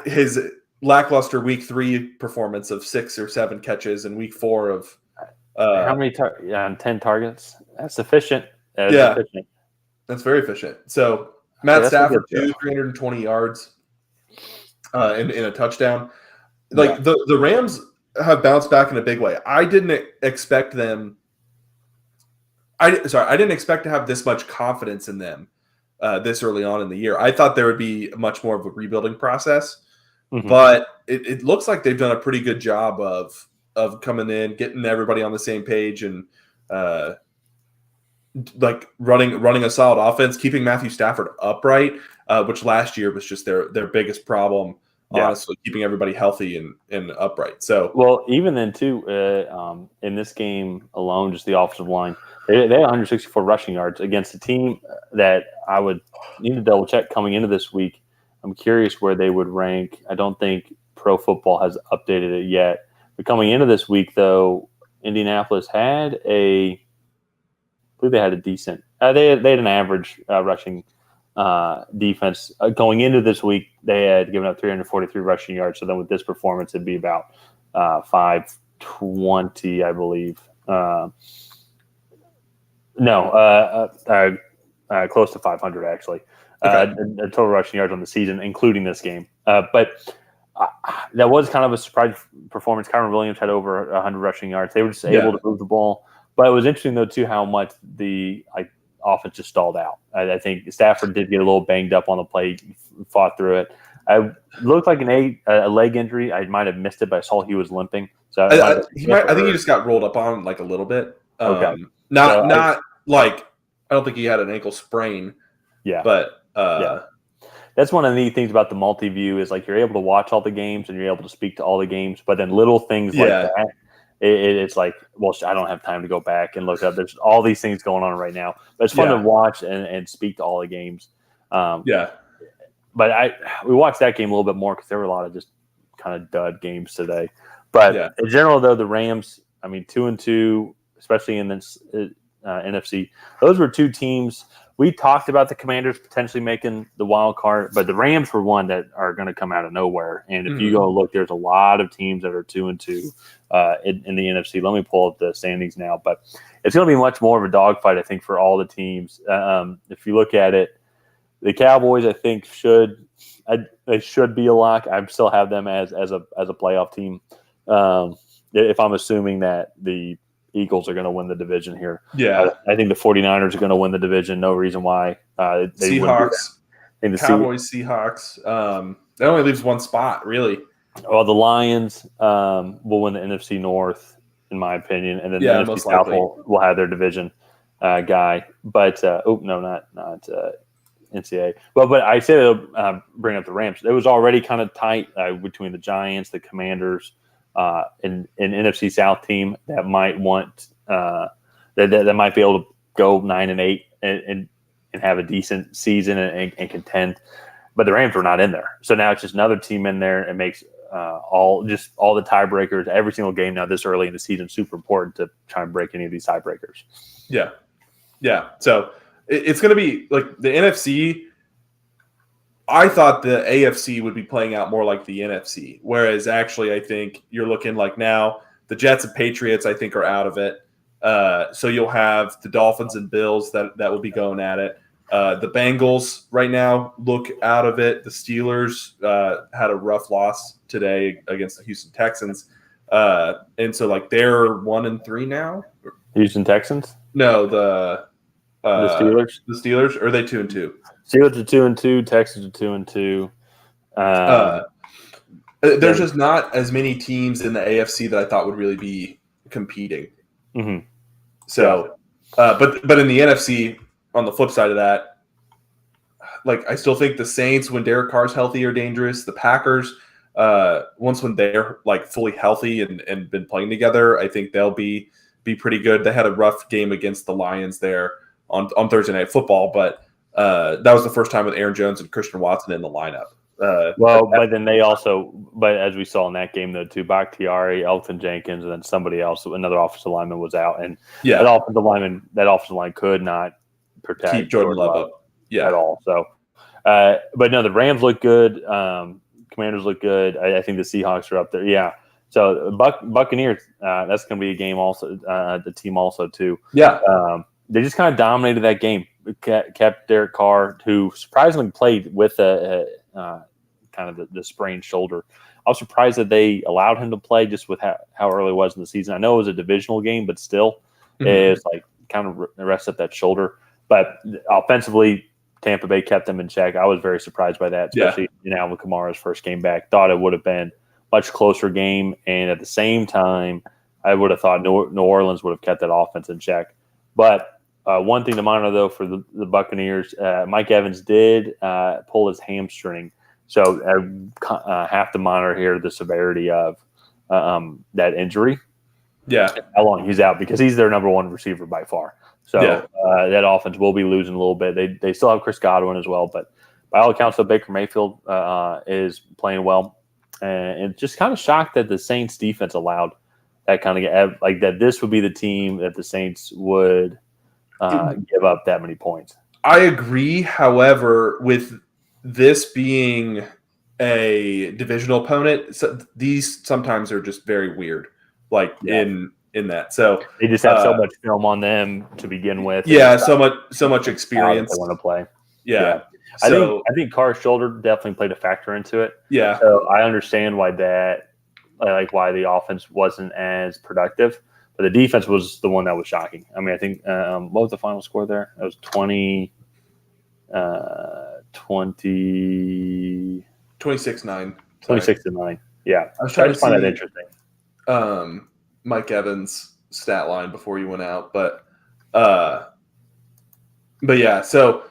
his lackluster Week 3 performance of 6 or 7 catches and Week 4 of how many 10 targets? That's efficient. Efficient. That's very efficient. So Matt Stafford 320 yards in a touchdown. Like the Rams have bounced back in a big way. I didn't expect them. I didn't expect to have this much confidence in them this early on in the year. I thought there would be much more of a rebuilding process, but it looks like they've done a pretty good job of coming in, getting everybody on the same page, and like running a solid offense, keeping Matthew Stafford upright, which last year was just their biggest problem. Honestly, keeping everybody healthy and upright. So, well, even then too, in this game alone, just the offensive line, they had 164 rushing yards against a team that I would need to double check coming into this week. I'm curious where they would rank. I don't think Pro Football has updated it yet. But coming into this week, though, Indianapolis I believe they had a decent. They had an average rushing defense. Going into this week, they had given up 343 rushing yards. So then with this performance, it'd be about 520, I believe. Close to 500 actually. Okay. Total rushing yards on the season, including this game. But that was kind of a surprise performance. Kyron Williams had over 100 rushing yards. They were just able to move the ball. But it was interesting though too how much the offense just stalled out. I think Stafford did get a little banged up on the play, fought through it. I looked like a leg injury. I might have missed it, but I saw he was limping. So I think he just got rolled up on like a little bit. Okay. Not like I don't think he had an ankle sprain. Yeah. But that's one of the neat things about the multi-view is like you're able to watch all the games and you're able to speak to all the games, but then little things like that, it's like, well, I don't have time to go back and look up. There's all these things going on right now, but it's fun to watch and speak to all the games. But we watched that game a little bit more because there were a lot of just kind of dud games today. But in general, though, the Rams, 2-2, especially in this NFC, those were two teams. We talked about the Commanders potentially making the wild card, but the Rams were one that are going to come out of nowhere. And if you go look, there's a lot of teams that are 2-2 in the NFC. Let me pull up the standings now, but it's going to be much more of a dogfight, I think, for all the teams. If you look at it, the Cowboys, I think, should be a lock. I still have them as a playoff team. If I'm assuming that the Eagles are going to win the division here. Yeah. I think the 49ers are going to win the division. No reason why. They Seahawks. Cowboys, Seahawks. That only leaves one spot, really. Well, the Lions will win the NFC North, in my opinion, and then the NFC South will have their division guy. But not NCAA. But I say they'll bring up the Rams. It was already kind of tight between the Giants, the Commanders, an NFC South team that might want that might be able to go 9-8 and have a decent season and contend, but the Rams were not in there. So now it's just another team in there. It makes all the tiebreakers every single game now this early in the season super important to try and break any of these tiebreakers. Yeah. So it's going to be like the NFC. I thought the AFC would be playing out more like the NFC, whereas actually I think you're looking like now the Jets and Patriots I think are out of it. So you'll have the Dolphins and Bills that will be going at it. The Bengals right now look out of it. The Steelers had a rough loss today against the Houston Texans. And so like they're 1-3 now. Houston Texans? No, the Steelers. The Steelers, or are they 2-2? Steelers are 2-2. Texans are 2-2. There's just not as many teams in the AFC that I thought would really be competing. Mm-hmm. So, but in the NFC, on the flip side of that, like I still think the Saints, when Derek Carr's healthy, are dangerous. The Packers, once when they're like fully healthy and been playing together, I think they'll be pretty good. They had a rough game against the Lions there on Thursday Night Football, but that was the first time with Aaron Jones and Christian Watson in the lineup. But then but as we saw in that game though too, Bakhtiari, Elton Jenkins, and then somebody else, another offensive lineman was out, and that offensive line could not protect keep Jordan Love at all. So, but no, the Rams look good. Commanders look good. I think the Seahawks are up there. Yeah. So Buccaneers, that's going to be a game also. The team also too. Yeah. They just kind of dominated that game. Kept Derek Carr, who surprisingly played with kind of the sprained shoulder. I was surprised that they allowed him to play just with how early it was in the season. I know it was a divisional game, but still, it's like kind of rest up that shoulder. But offensively, Tampa Bay kept them in check. I was very surprised by that, especially Alvin Kamara's first game back. Thought it would have been a much closer game, and at the same time, I would have thought New Orleans would have kept that offense in check. But one thing to monitor, though, for the Buccaneers, Mike Evans did pull his hamstring. So I have to monitor here the severity of that injury. Yeah. How long he's out, because he's their number one receiver by far. So that offense will be losing a little bit. They still have Chris Godwin as well. But by all accounts, Baker Mayfield is playing well. And just kind of shocked that the Saints defense allowed that kind of – like that this would be the team that the Saints would – give up that many points. I agree. However, with this being a divisional opponent, so these sometimes are just very weird. Like in that, so they just have so much film on them to begin with. Yeah, so much experience. They want to play. Yeah. So, I think Carr's shoulder definitely played a factor into it. Yeah. So I understand why why the offense wasn't as productive, but the defense was the one that was shocking. I mean, I think what was the final score there? It was 20 26-9. 26-9. Yeah. I was trying to find that see interesting. Mike Evans' stat line before you went out, but yeah. So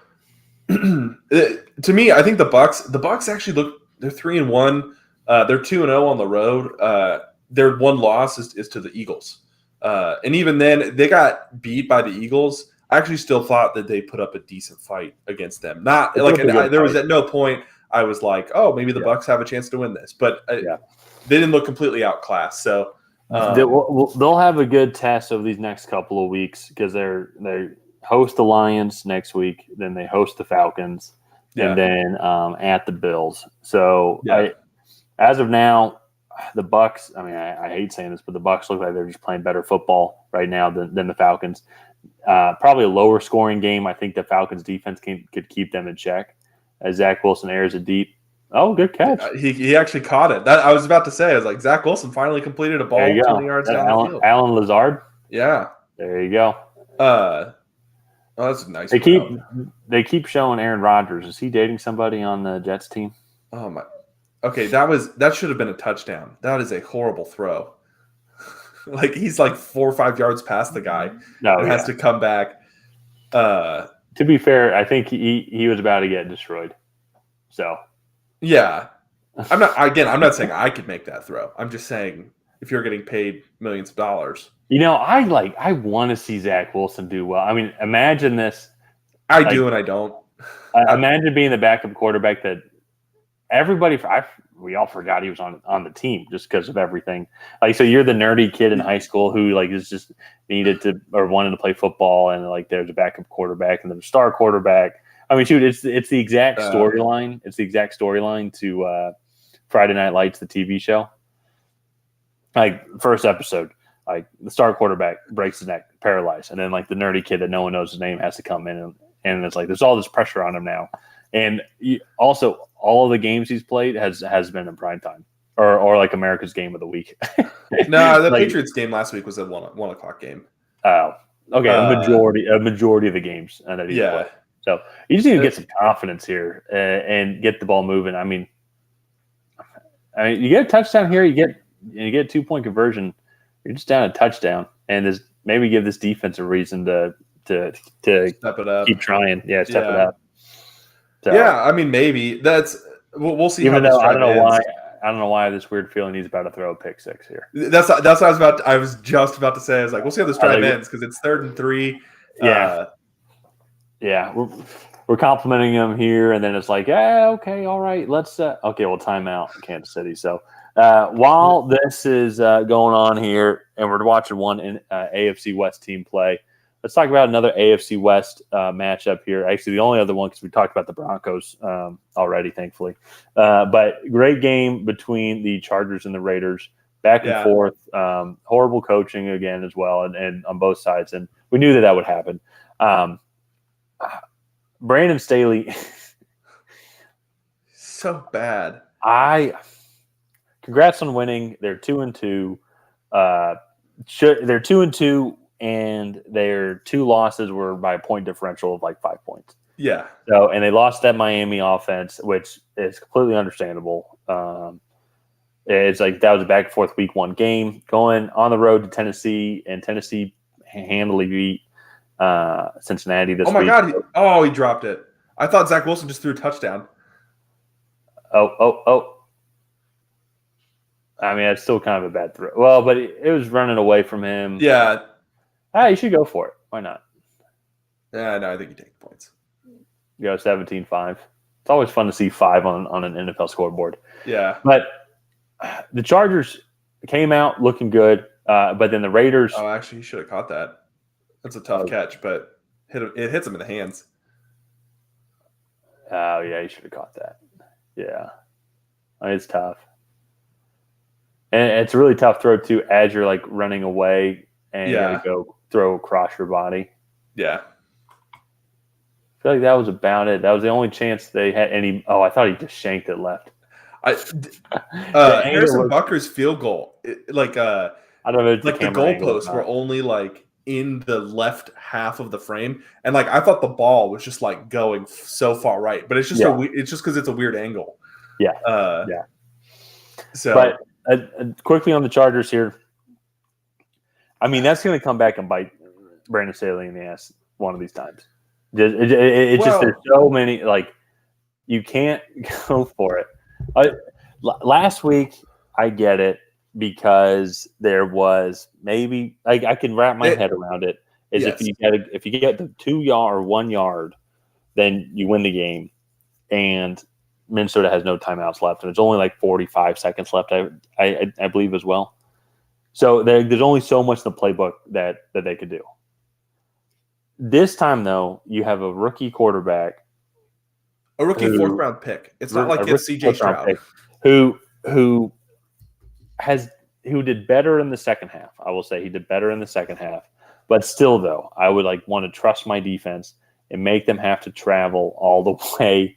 to me, I think the Bucks actually they're 3-1. They're 2-0 on the road. Their one loss is to the Eagles, and even then they got beat by the Eagles. I actually still thought that they put up a decent fight against them. Not like there was at no point I was like, oh, maybe the Bucks have a chance to win this, but they didn't look completely outclassed. So they'll have a good test over these next couple of weeks because they host the Lions next week, then they host the Falcons, and then at the Bills. So as of now, the Bucks. I mean, I hate saying this, but the Bucks look like they're just playing better football right now than the Falcons. Probably a lower scoring game. I think the Falcons defense could keep them in check. As Zach Wilson airs a deep. Oh, good catch. He actually caught it. That I was about to say. I was like, Zach Wilson finally completed a ball 20 yards down the field. Alan Lazard. Yeah. There you go. That's a nice. They keep showing Aaron Rodgers. Is he dating somebody on the Jets team? Oh my. Okay, that should have been a touchdown. That is a horrible throw. Like he's like 4 or 5 yards past the guy. Has to come back. To be fair, I think he was about to get destroyed. So yeah, I'm not saying I could make that throw. I'm just saying if you're getting paid millions of dollars. I want to see Zach Wilson do well. I mean, imagine this. I do and I don't. Imagine being the backup quarterback that we all forgot he was on the team just because of everything. Like, so you're the nerdy kid in high school who like is just needed to or wanted to play football, and like there's a backup quarterback and then a star quarterback. I mean, shoot, it's the exact storyline. It's the exact storyline to Friday Night Lights, the TV show. Like first episode, like the star quarterback breaks his neck, paralyzed, and then like the nerdy kid that no one knows his name has to come in, and it's like there's all this pressure on him now. And also, all of the games he's played has been in prime time or like America's game of the week. No, the Patriots game last week was a 1 o'clock game. Oh, okay. A majority of the games that he played. So you just need to get some confidence here and get the ball moving. I mean, you get a touchdown here, you get a 2-point conversion. You're just down a touchdown, and maybe give this defense a reason to step it up, keep trying. Step it up. So, yeah, I mean, maybe we'll see. Even though I don't know why I have this weird feeling he's about to throw a pick six here. That's what I was just about to say. I was like, we'll see how this drive ends because it's 3rd and 3. We're complimenting him here, and then it's like, okay, all right, let's we'll timeout Kansas City. So while this is going on here, and we're watching one AFC West team play. Let's talk about another AFC West matchup here. Actually, the only other one because we talked about the Broncos already, thankfully. But great game between the Chargers and the Raiders, back and forth. Horrible coaching again as well, and on both sides. And we knew that would happen. Brandon Staley, so bad. Congrats on winning. They're 2-2. They're 2-2. And their 2 losses were by a point differential of like 5 points. Yeah. So, and they lost that Miami offense, which is completely understandable. It's like that was a back and forth week 1 game going on the road to Tennessee, and Tennessee handily beat Cincinnati this week. Oh my God! He dropped it. I thought Zach Wilson just threw a touchdown. Oh. I mean, it's still kind of a bad throw. Well, but it was running away from him. Yeah. You should go for it. Why not? Yeah, no, I think you take the points. You go 17-5. It's always fun to see 5 on an NFL scoreboard. Yeah. But the Chargers came out looking good, but then the Raiders. Oh, actually, you should have caught that. That's a tough catch, but it hits him in the hands. Oh, yeah, he should have caught that. Yeah. It's tough. And it's a really tough throw, too, as you're, like, running away and you got to go throw across your body. Yeah. I feel like that was about it. That was the only chance they had. I thought he just shanked it left. Harrison Butker's field goal, I don't know. Like the goalposts were only like in the left half of the frame, and like I thought the ball was just like going so far right, but it's just it's just because it's a weird angle. Yeah. So, but quickly on the Chargers here. I mean, that's going to come back and bite Brandon Staley in the ass one of these times. It's just there's so many, like, you can't go for it. Last week, I get it because there was maybe I can wrap my head around it. If you get the 2 yard or 1 yard, then you win the game, and Minnesota has no timeouts left, and it's only like 45 seconds left. I believe as well. So there's only so much in the playbook that they could do. This time, though, you have a rookie quarterback. A rookie 4th round pick. It's not like it's CJ Stroud. Who did better in the second half. I will say he did better in the second half. But still, though, I would want to trust my defense and make them have to travel all the way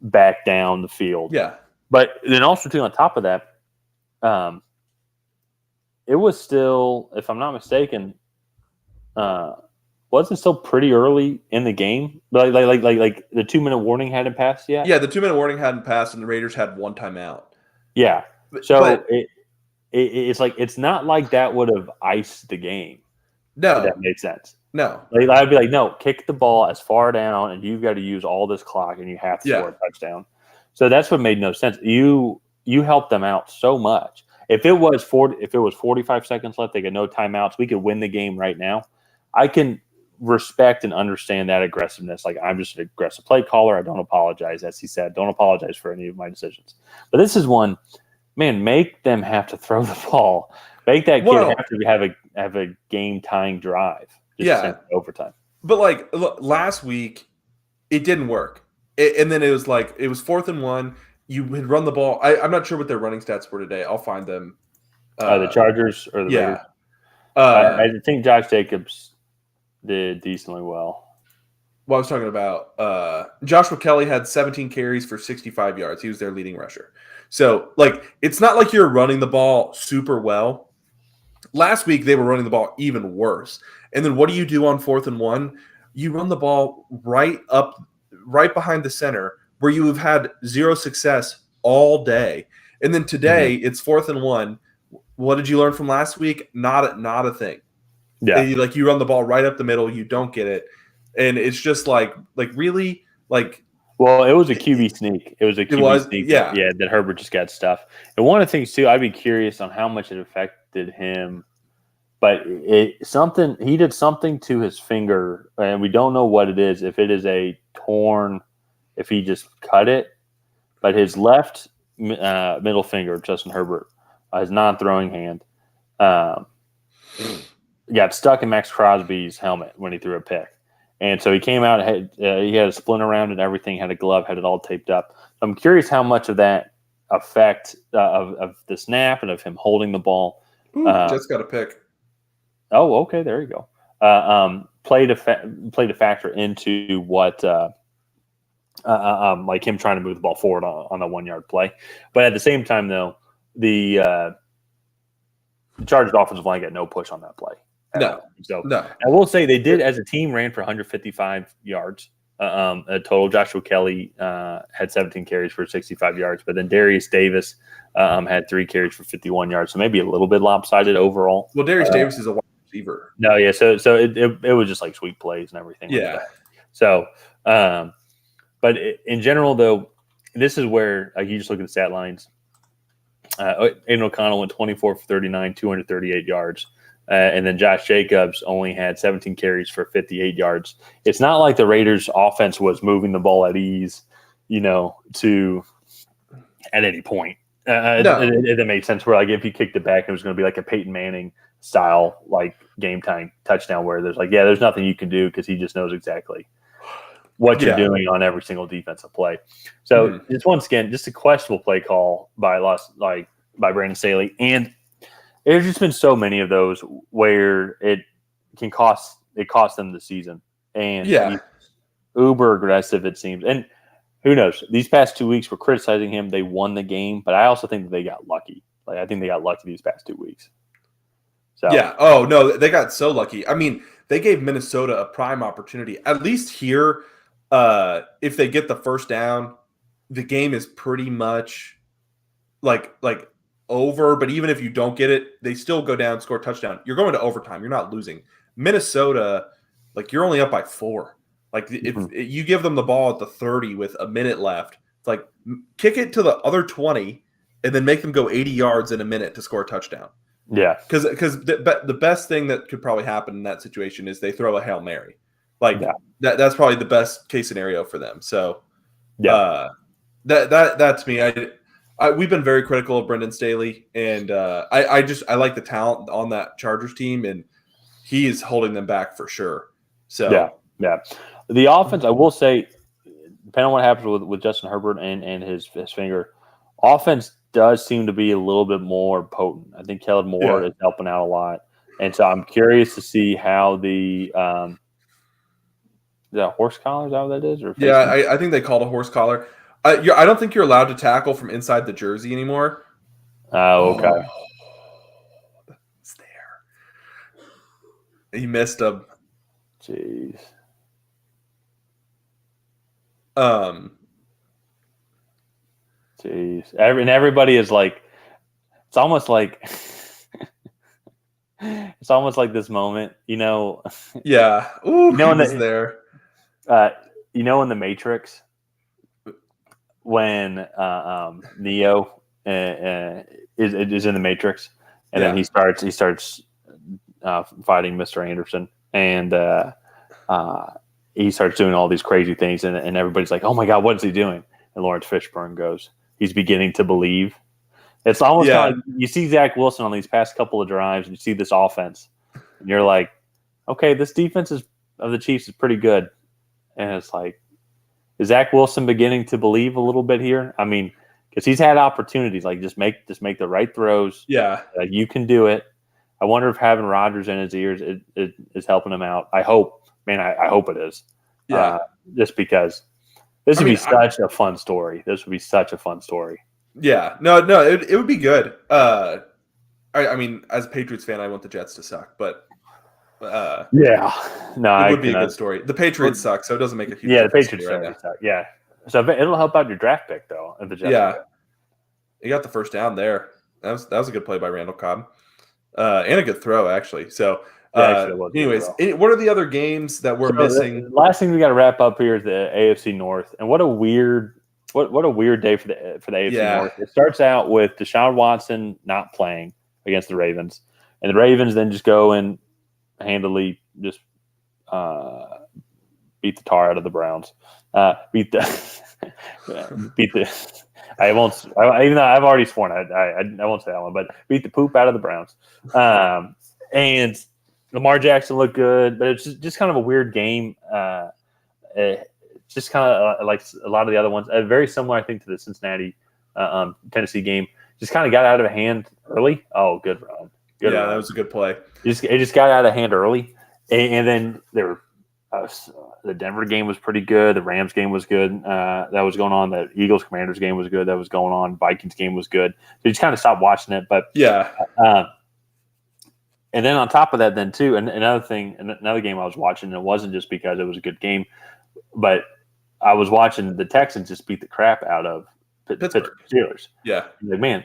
back down the field. Yeah. But then also, too, on top of that, it was still, if I'm not mistaken, wasn't still pretty early in the game. Like the 2-minute warning hadn't passed yet. Yeah, the 2-minute warning hadn't passed, and the Raiders had one timeout. Yeah, so it's like it's not like that would have iced the game. No, if that made sense. No, I'd be like, no, kick the ball as far down, and you've got to use all this clock, and you have to score a touchdown. So that's what made no sense. You helped them out so much. If it was 45 seconds left, they get no timeouts. We could win the game right now. I can respect and understand that aggressiveness. Like, I'm just an aggressive play caller. I don't apologize, as he said. Don't apologize for any of my decisions. But this is one, man, make them have to throw the ball. Make that kid have to have a game-tying drive. Overtime. But, last week, it didn't work. And then it was 4th and 1. You had run the ball. I'm not sure what their running stats were today. I'll find them. The Chargers or the Raiders? I think Josh Jacobs did decently well. Well, I was talking about Joshua Kelly had 17 carries for 65 yards. He was their leading rusher. So, it's not like you're running the ball super well. Last week, they were running the ball even worse. And then what do you do on 4th and 1? You run the ball right behind the center, where you have had zero success all day. And then today, it's 4th and 1. What did you learn from last week? Not a thing. Yeah. You run the ball right up the middle, you don't get it. And it's just really. Well, it was a QB sneak. It was a QB sneak. Yeah. That Herbert just got stuff. And one of the things, too, I'd be curious on how much it affected him. But he did something to his finger, and we don't know what it is. If it is a torn, if he just cut it. But his left middle finger, Justin Herbert, his non-throwing hand, got stuck in Max Crosby's helmet when he threw a pick. And so he came out, he had a splint around and everything, had a glove, had it all taped up. I'm curious how much of that effect of the snap and of him holding the ball. Jets got a pick. Oh, okay, there you go. Played a factor into what like him trying to move the ball forward on the 1 yard play. But at the same time, though, the Chargers offensive line got no push on that play. No. I will say they did, as a team, ran for 155 yards total. Joshua Kelly had 17 carries for 65 yards, but then Darius Davis had 3 carries for 51 yards, so maybe a little bit lopsided overall. Well, Darius Davis is a wide receiver. No, yeah, so it was just like sweet plays and everything. Yeah. Like that. So, but in general, though, this is where you just look at the stat lines. Aiden O'Connell went 24 for 39, 238 yards. And then Josh Jacobs only had 17 carries for 58 yards. It's not like the Raiders' offense was moving the ball at ease, at any point. It made sense where, if he kicked it back, it was going to be like a Peyton Manning style, game time touchdown where there's there's nothing you can do because he just knows exactly. what you're doing on every single defensive play. So it's once again just a questionable play call by Brandon Staley, and there's just been so many of those where it cost them the season, and he's uber aggressive it seems. And who knows? These past 2 weeks we're criticizing him. They won the game, but I also think that they got lucky. Like I think they got lucky these past 2 weeks. So yeah. Oh no, they got so lucky. I mean, they gave Minnesota a prime opportunity. At least here, if they get the first down, the game is pretty much like over. But even if you don't get it, they still go down, score a touchdown. You're going to overtime. You're not losing. Minnesota, like you're only up by 4. Like if you give them the ball at the 30 with a minute left, it's like kick it to the other 20 and then make them go 80 yards in a minute to score a touchdown. Yeah, because the best thing that could probably happen in that situation is they throw a Hail Mary. Like that's probably the best case scenario for them. So that's me. We've been very critical of Brendan Staley, and I like the talent on that Chargers team, and he is holding them back for sure. So yeah. The offense, I will say, depending on what happens with Justin Herbert and his finger, offense does seem to be a little bit more potent. I think Kellen Moore is helping out a lot, and so I'm curious to see how the is that horse collar? Is that what that is? Or I think they called a horse collar. I don't think you're allowed to tackle from inside the jersey anymore. Oh, okay. It's there. He missed him. Jeez. Jeez. Everybody is like, it's almost like this moment, you know. Yeah. Ooh, you know, he was there. You know, in the Matrix, when Neo is in the Matrix, and then he starts fighting Mr. Anderson, and he starts doing all these crazy things, and everybody's like, "Oh my God, what is he doing?" And Lawrence Fishburne goes, "He's beginning to believe." It's almost kind of like you see Zach Wilson on these past couple of drives, and you see this offense, and you're like, "Okay, this defense of the Chiefs is pretty good," and it's like, is Zach Wilson beginning to believe a little bit here? I mean, because he's had opportunities, like just make the right throws. Yeah, you can do it. I wonder if having Rodgers in his ears it is helping him out. I hope, man. I hope it is. Yeah, just because this would be such a fun story. This would be such a fun story. Yeah, no, it would be good. I mean, as a Patriots fan, I want the Jets to suck, but it would be a good story. The Patriots suck, so it doesn't make a huge difference. The Patriots suck. Yeah, so it'll help out your draft pick though. If the Jets he got the first down there. That was a good play by Randall Cobb, and a good throw actually. So. Anyways, what are the other games that we're missing? The last thing we got to wrap up here is the AFC North, and what a weird day for the AFC North. It starts out with Deshaun Watson not playing against the Ravens, and the Ravens then just go and handily just beat the tar out of the Browns. Beat the. I won't. Even though I've already sworn, I won't say that one, but beat the poop out of the Browns. And Lamar Jackson looked good, but it's just kind of a weird game. Just kind of like a lot of the other ones. Very similar, I think, to the Cincinnati Tennessee game. Just kind of got out of hand early. Oh, good run. Good run. That was a good play. It just got out of hand early, and then there were the Denver game was pretty good. The Rams game was good. That was going on. The Eagles Commanders game was good. That was going on. Vikings game was good. So you just kind of stopped watching it. But and then on top of that, then too, and another game I was watching, and it wasn't just because it was a good game, but I was watching the Texans just beat the crap out of Pittsburgh Steelers. Yeah, like man,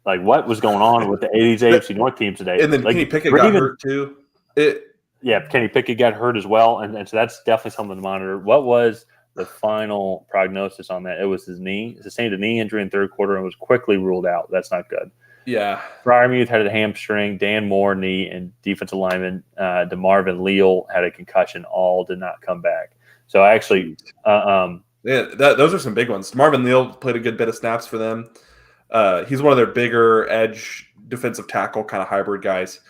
like what was going on with these AFC North teams today? And then Kenny Pickett got hurt too. Kenny Pickett got hurt as well, and so that's definitely something to monitor. What was the final prognosis on that? It was his knee. He sustained a knee injury in third quarter and was quickly ruled out. That's not good. Yeah. Fryermuth had a hamstring, Dan Moore knee, and defensive lineman DeMarvin Leal had a concussion. All did not come back. So actually, those are some big ones. DeMarvin Leal played a good bit of snaps for them. He's one of their bigger edge defensive tackle kind of hybrid guys.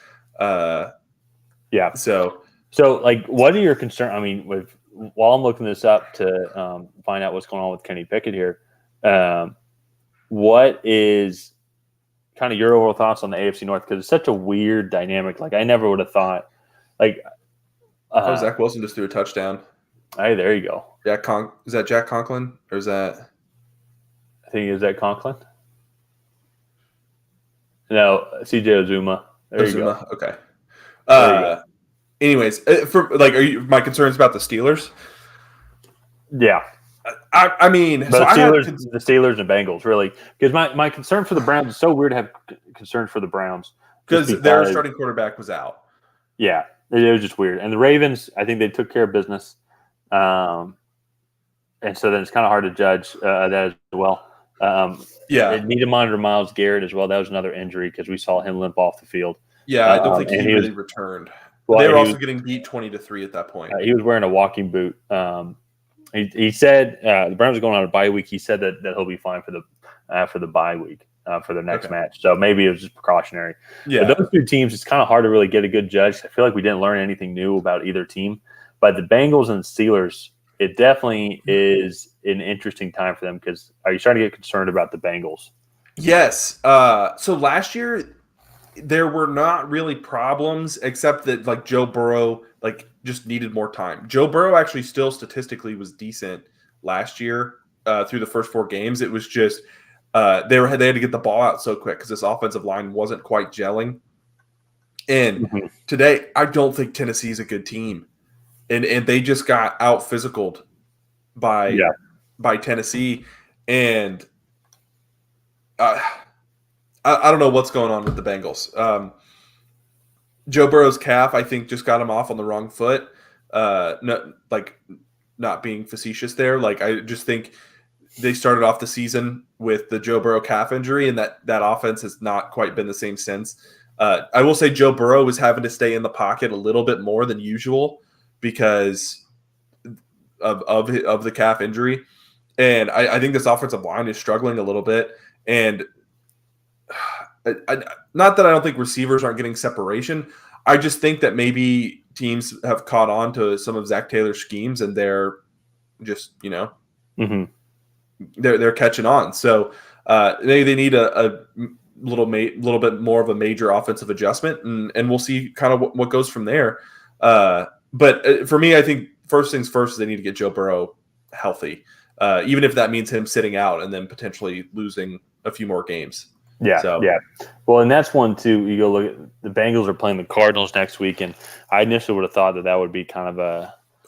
Yeah. So like, what are your concerns? I mean, with while I'm looking this up to find out what's going on with Kenny Pickett here, what is kind of your overall thoughts on the AFC North? Because it's such a weird dynamic. Like, I never would have thought. Like, Zach Wilson just threw a touchdown. Hey, there you go. Is that Jack Conklin or is that? I think is that Conklin. No, CJ Ozuma. There you go. Okay. Anyways, my concerns about the Steelers? Yeah. I mean, but the Steelers and Bengals, really. Because my concern for the Browns is so weird to have concerns for the Browns. Because their starting quarterback was out. Yeah, it was just weird. And the Ravens, I think they took care of business. And so then it's kind of hard to judge that as well. They need to monitor Myles Garrett as well. That was another injury because we saw him limp off the field. Yeah, I don't think he really returned. Well, they were also getting beat 20-3 at that point. He was wearing a walking boot. He said the Browns are going on a bye week. He said that he'll be fine for the bye week for the next match. So maybe it was just precautionary. Yeah, but those two teams, it's kind of hard to really get a good judge. I feel like we didn't learn anything new about either team. But the Bengals and the Steelers, it definitely is an interesting time for them because are you starting to get concerned about the Bengals? Yes. So last year there were not really problems except that like Joe Burrow just needed more time. Joe Burrow actually still statistically was decent last year through the first 4 games. It was just they had to get the ball out so quick because this offensive line wasn't quite gelling. And today, I don't think Tennessee is a good team, and they just got out physicaled by Tennessee, and I don't know what's going on with the Bengals. Joe Burrow's calf, I think, just got him off on the wrong foot. Not being facetious there. I just think they started off the season with the Joe Burrow calf injury, and that offense has not quite been the same since. I will say Joe Burrow is having to stay in the pocket a little bit more than usual because of the calf injury. And I think this offensive line is struggling a little bit. And not that I don't think receivers aren't getting separation. I just think that maybe teams have caught on to some of Zach Taylor's schemes and they're just, they're catching on. So maybe they need a little bit more of a major offensive adjustment, and we'll see kind of what goes from there. But for me, I think first things first is they need to get Joe Burrow healthy, even if that means him sitting out and then potentially losing a few more games. Yeah. Well, and that's one too. You go look at the Bengals are playing the Cardinals next week, and I initially would have thought that would be kind of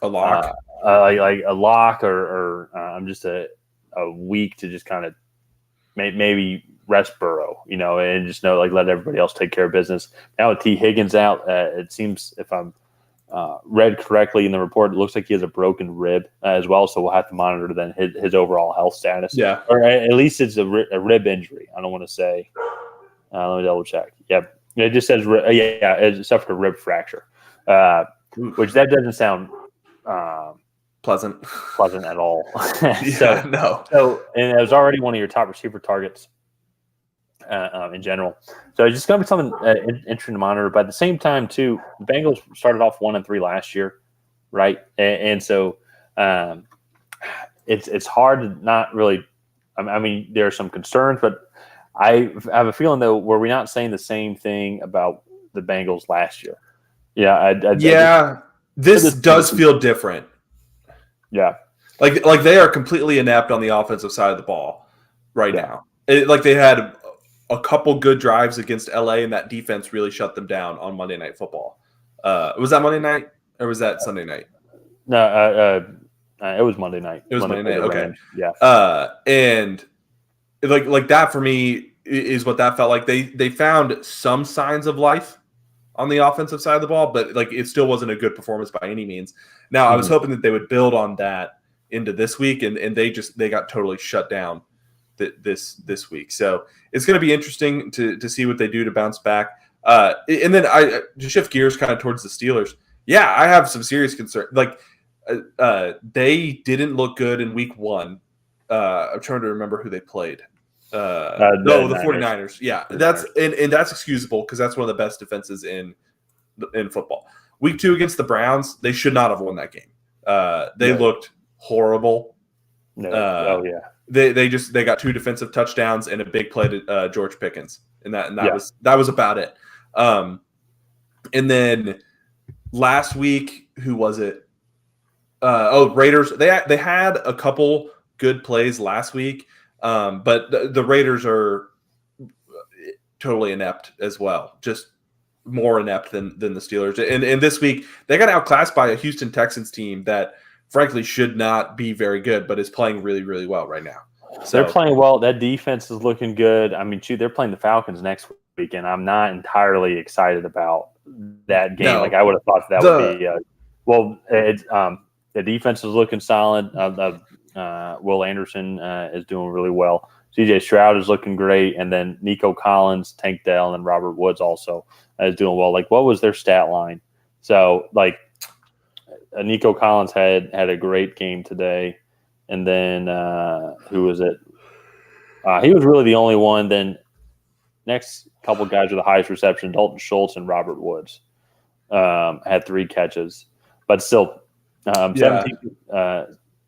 a lock, like a lock, or just a week to just kind of maybe rest Burrow, and just let everybody else take care of business. Now with T. Higgins out, it seems if I'm read correctly in the report, it looks like he has a broken rib as well. So we'll have to monitor then his overall health status. Yeah. Or at least it's a rib injury. I don't want to say. Let me double check. Yep. It just says, it suffered a rib fracture, which that doesn't sound pleasant at all. No. So, and it was already one of your top receiver targets in general. So it's just going to be something interesting to monitor. But at the same time, too, the Bengals started off 1-3 last year, right? And so it's hard to not really. I mean, there are some concerns, but I have a feeling though, were we not saying the same thing about the Bengals last year? Yeah, this does feel different. Yeah, like they are completely inept on the offensive side of the ball right now. They had a couple good drives against LA, and that defense really shut them down on Monday Night Football. Was that Monday night or was that Sunday night? No, it was Monday night. It was Monday night. Okay, yeah. And like that for me is what that felt like. They found some signs of life on the offensive side of the ball, but it still wasn't a good performance by any means. Now I was hoping that they would build on that into this week, and they got totally shut down this week. So it's going to be interesting to see what they do to bounce back. And then to shift gears kind of towards the Steelers. Yeah, I have some serious concern. They didn't look good in week 1. I'm trying to remember who they played. The 49ers. Yeah, that's excusable because that's one of the best defenses in football. Week 2 against the Browns, they should not have won that game. They Right. looked horrible. No. Uh, Oh yeah. they got 2 defensive touchdowns and a big play to George Pickens, and that Yeah. was about it. And then last week, who was it? Raiders. They had a couple good plays last week, but the Raiders are totally inept as well. Just more inept than the Steelers. And this week they got outclassed by a Houston Texans team that frankly should not be very good, but is playing really, really well right now. So They're playing well. That defense is looking good. I mean, shoot, they're playing the Falcons next week, and I'm not entirely excited about that game. No. Like I would have thought that would be. The defense is looking solid. Will Anderson is doing really well. C.J. Stroud is looking great, and then Nico Collins, Tank Dell, and Robert Woods also is doing well. Like, what was their stat line? So, like, Nico Collins had a great game today. And then who was it? He was really the only one. Then next couple guys with the highest reception, Dalton Schultz and Robert Woods, had 3 catches. But still,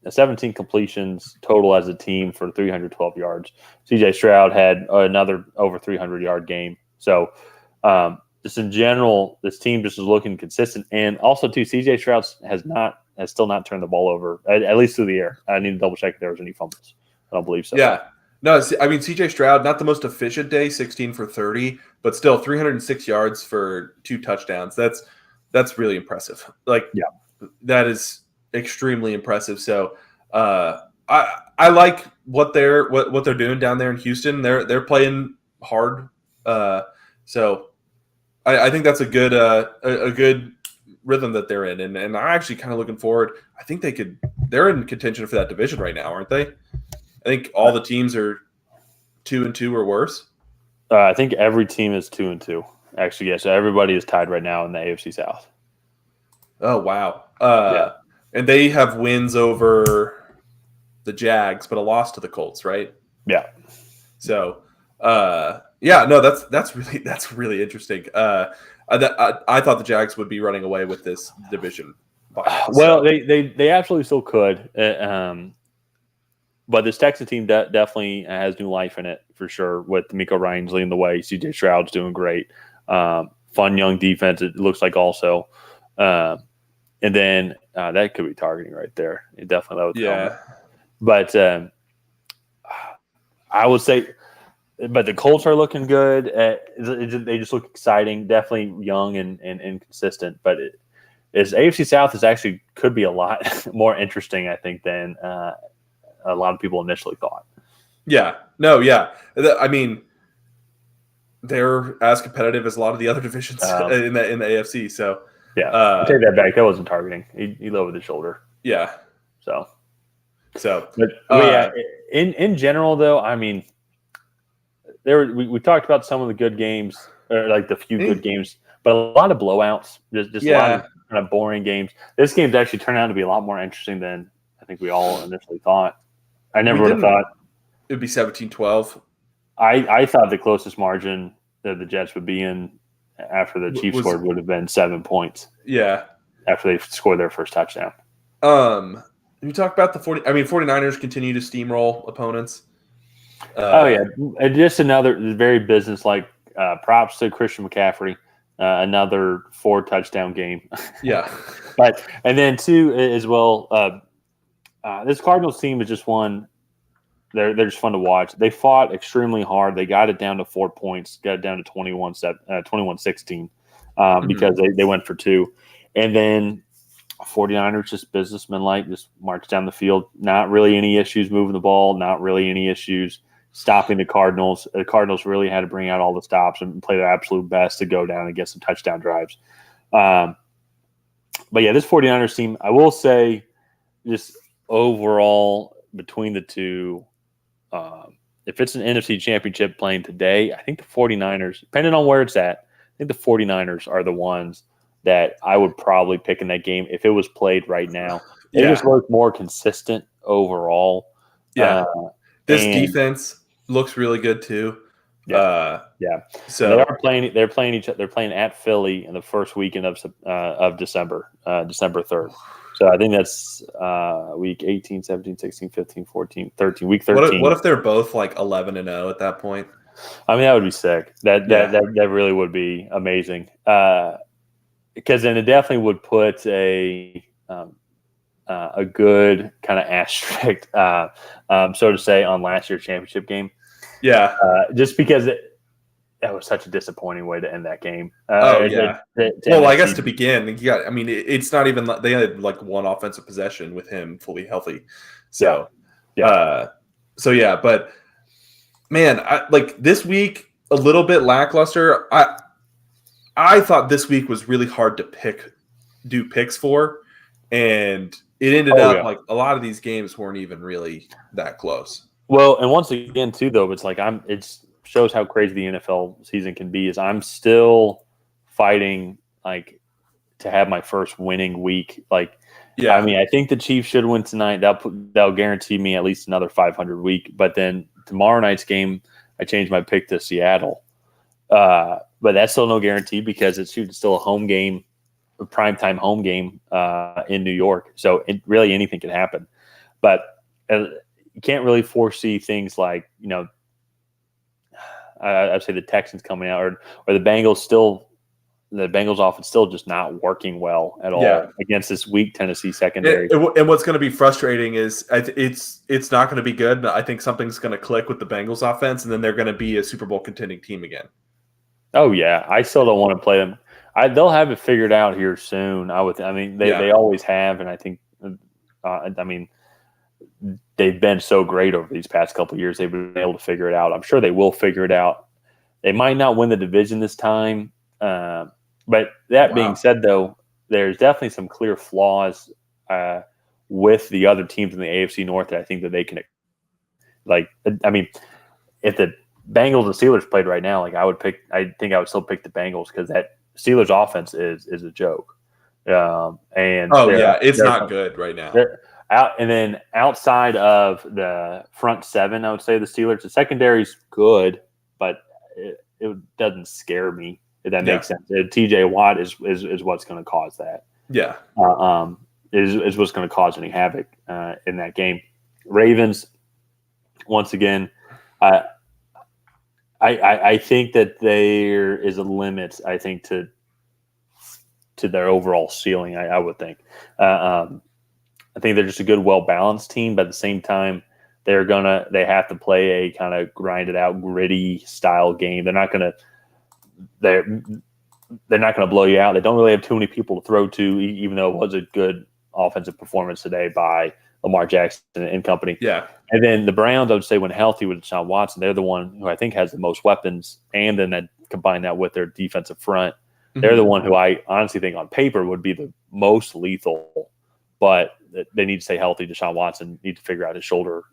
17 completions total as a team for 312 yards. C.J. Stroud had another over 300-yard game. So just in general, this team just is looking consistent. And also, too, C.J. Stroud has still not turned the ball over, at least through the air. I need to double check if there was any fumbles. I don't believe so. Yeah. No, I mean, C.J. Stroud, not the most efficient day, 16 for 30, but still 306 yards for 2 touchdowns. That's really impressive. Like, yeah, that is extremely impressive. So I like what they're doing down there in Houston. They're playing hard. So I think that's a good rhythm that they're in, and I'm actually kind of looking forward. I think they're in contention for that division right now, aren't they? I think all the teams are 2-2 or worse. I think every team is 2-2. Actually, yes. So everybody is tied right now in the AFC South. Oh wow! And they have wins over the Jags, but a loss to the Colts, right? Yeah. So, that's really interesting. I thought the Jags would be running away with this division. Well, they absolutely still could. But this Texas team definitely has new life in it for sure. With D'Amico Ryans leading the way, C.J. Stroud's doing great. Fun young defense. It looks like also, and then that could be targeting right there. It definitely yeah. But I would say, but the Colts are looking good. They just look exciting. Definitely young and inconsistent. But AFC South could be a lot more interesting, I think, than a lot of people initially thought. Yeah. No, yeah. I mean, they're as competitive as a lot of the other divisions in the AFC. So yeah, I'll take that back. That wasn't targeting. He lowered the shoulder. Yeah. So but yeah, in general though, I mean, we talked about some of the good games, or like the few good games, but a lot of blowouts. Just a lot of kind of boring games. This game's actually turned out to be a lot more interesting than I think we all initially thought. I never would have thought it would be 17-12. I thought the closest margin that the Jets would be in after the Chiefs scored would have been 7 points. Yeah. After they scored their first touchdown. You talk about the 49ers continue to steamroll opponents. And just another very business-like props to Christian McCaffrey. Another 4 touchdown game. Yeah. And then too as well, this Cardinals team is just one. They're just fun to watch. They fought extremely hard. They got it down to 4 points, got it down to 21-16 because they went for 2. And then 49ers just businessmen-like, just march down the field. Not really any issues moving the ball, not really any issues stopping the Cardinals. The Cardinals really had to bring out all the stops and play their absolute best to go down and get some touchdown drives. But yeah, this 49ers team, I will say just overall between the two, if it's an NFC championship playing today, I think the 49ers, depending on where it's at, I think the 49ers are the ones that I would probably pick in that game if it was played right now. They just look more consistent overall. Yeah. This defense looks really good too. Yeah. So they're playing at Philly in the first weekend of December, December 3rd. So I think that's week 18, 17, 16, 15, 14, 13, week 13. What if they're both like 11-0 at that point? I mean, that would be sick. That Yeah. that really would be amazing. Because then it definitely would put a good kind of asterisk, so to say, on last year's championship game. Yeah. Just because that was such a disappointing way to end that game. Yeah. Well, I guess to begin, I mean, it's not even they had like one offensive possession with him fully healthy. So, yeah. But man, like this week a little bit lackluster. I thought this week was really hard to do picks for, and it ended up like a lot of these games weren't even really that close. Well, and once again, too, though, it's like it shows how crazy the NFL season can be. Is I'm still fighting like to have my first winning week. Like, I mean, I think the Chiefs should win tonight. That'll guarantee me at least another 500 week. But then tomorrow night's game, I changed my pick to Seattle. But that's still no guarantee because it's still a home game, a primetime home game in New York. So really anything can happen. But you can't really foresee things like, I'd say the Texans coming out or the Bengals offense still just not working well at all against this weak Tennessee secondary. And what's going to be frustrating is it's not going to be good. I think something's going to click with the Bengals offense, and then they're going to be a Super Bowl contending team again. Oh yeah, I still don't want to play them. They'll have it figured out here soon. They always have, and I think, they've been so great over these past couple of years. They've been able to figure it out. I'm sure they will figure it out. They might not win the division this time, but that being said, though, there's definitely some clear flaws with the other teams in the AFC North that I think that they can. Like, I mean, if the Bengals and Steelers played right now, like I think I would still pick the Bengals because that Steelers offense is a joke. It's not good right now. And then outside of the front seven, I would say the Steelers, the secondary's good, but it doesn't scare me, if that makes sense. TJ Watt is what's going to cause that. Yeah. Is what's going to cause any havoc in that game. Ravens, once again, I think that there is a limit, I think, to their overall ceiling, I would think. I think they're just a good, well-balanced team, but at the same time, they have to play a kind of grinded out, gritty style game. They're not going to blow you out. They don't really have too many people to throw to, even though it was a good offensive performance today by Lamar Jackson and company. Yeah. And then the Browns, I would say, when healthy with Deshaun Watson, they're the one who I think has the most weapons, and then combine that with their defensive front. Mm-hmm. They're the one who I honestly think on paper would be the most lethal, but they need to stay healthy. Deshaun Watson needs to figure out his shoulder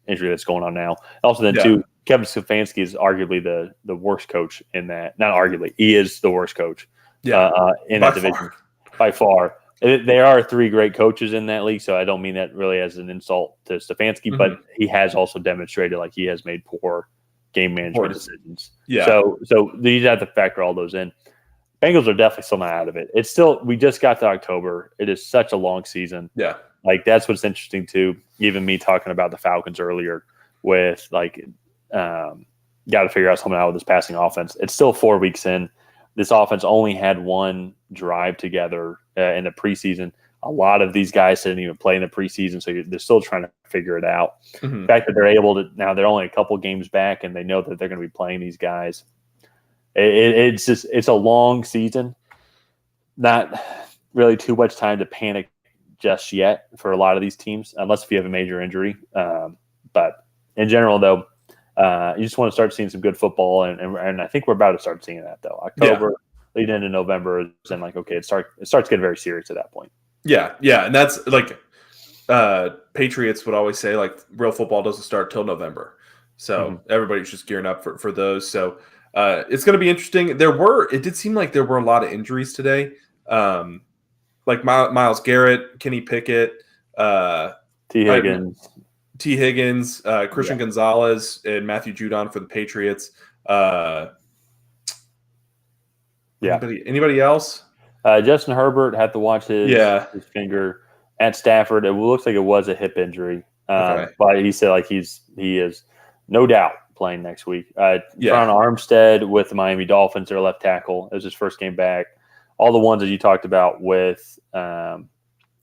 injury that's going on now. Also, then too, Kevin Stefanski is arguably the worst coach in that. Not arguably, he is the worst coach. In that division by far. There are three great coaches in that league, so I don't mean that really as an insult to Stefanski, but he has also demonstrated like he has made poor game management decisions. Yeah. So you have to factor all those in. Bengals are definitely still not out of it. It's still, we just got to October. It is such a long season. Yeah. Like, that's what's interesting too. Even me talking about the Falcons earlier with like, got to figure out something out with this passing offense. It's still 4 weeks in. This offense only had one drive together in the preseason. A lot of these guys didn't even play in the preseason, so they're still trying to figure it out. Mm-hmm. The fact that they're able to, now they're only a couple games back and they know that they're going to be playing these guys. It's a long season. Not really too much time to panic just yet for a lot of these teams, unless if you have a major injury. But in general, though, you just want to start seeing some good football, and I think we're about to start seeing that, though. October, leading into November, and like, okay, it starts getting very serious at that point. Yeah, and that's like Patriots would always say, like, real football doesn't start till November. So everybody's just gearing up for those. So it's going to be interesting. It did seem like there were a lot of injuries today. Like Myles Garrett, Kenny Pickett, T. Higgins, Christian Gonzalez, and Matthew Judon for the Patriots. Anybody else? Justin Herbert had to watch his finger. at Stafford. It looks like it was a hip injury, Okay. but he said like he is no doubt playing next week. Yeah. Tron Armstead with the Miami Dolphins, their left tackle. It was his first game back. All the ones that you talked about with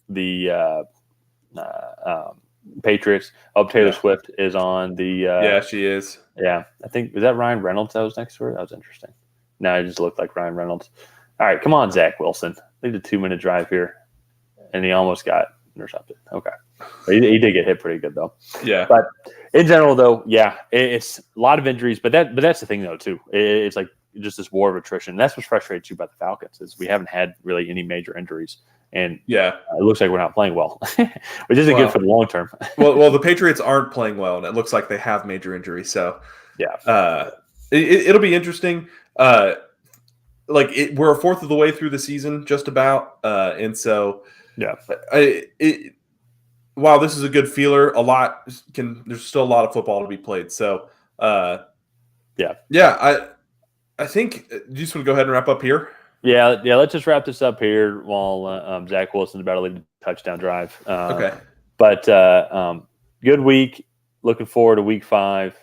the Patriots. Oh, Taylor Swift is on the. Yeah, she is. Yeah, I think was that Ryan Reynolds that was next to her. That was interesting. No, it just looked like Ryan Reynolds. All right, come on, Zach Wilson. Lead a 2-minute drive here, and he almost got intercepted. Okay, he did get hit pretty good though. Yeah, but in general, though, yeah, it's a lot of injuries. But that's the thing though too. It's like just this war of attrition. That's what frustrates you about the Falcons is we haven't had really any major injuries. And it looks like we're not playing well, which isn't good for the long term. well, the Patriots aren't playing well, and it looks like they have major injuries. So, it'll be interesting. We're a fourth of the way through the season, just about, and so while this is a good feeler, there's still a lot of football to be played. So, I think you just want to go ahead and wrap up here. Yeah. Let's just wrap this up here while Zach Wilson's about to lead the touchdown drive. Okay. But good week. Looking forward to week 5.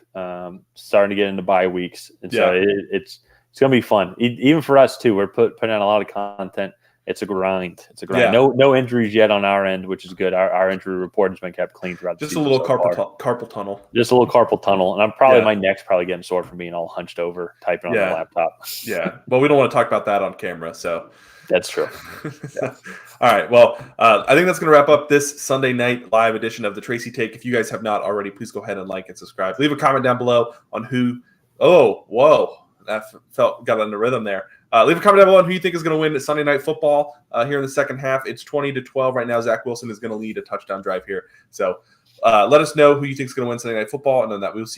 Starting to get into bye weeks, and so it's going to be fun. Even for us too. We're putting out a lot of content. It's a grind. Yeah. No injuries yet on our end, which is good. Our injury report has been kept clean throughout the season. Just a little carpal tunnel. Just a little carpal tunnel. And I'm probably my neck's probably getting sore from being all hunched over, typing on the laptop. Yeah. Well, we don't want to talk about that on camera. So that's true. All right. Well, I think that's going to wrap up this Sunday night live edition of the Tracy Take. If you guys have not already, please go ahead and like and subscribe. Leave a comment down below on who. Oh, whoa. That got on the rhythm there. Leave a comment down below on who you think is going to win Sunday Night Football here in the second half. It's 20-12 right now. Zach Wilson is going to lead a touchdown drive here. So let us know who you think is going to win Sunday Night Football, and then that we'll see.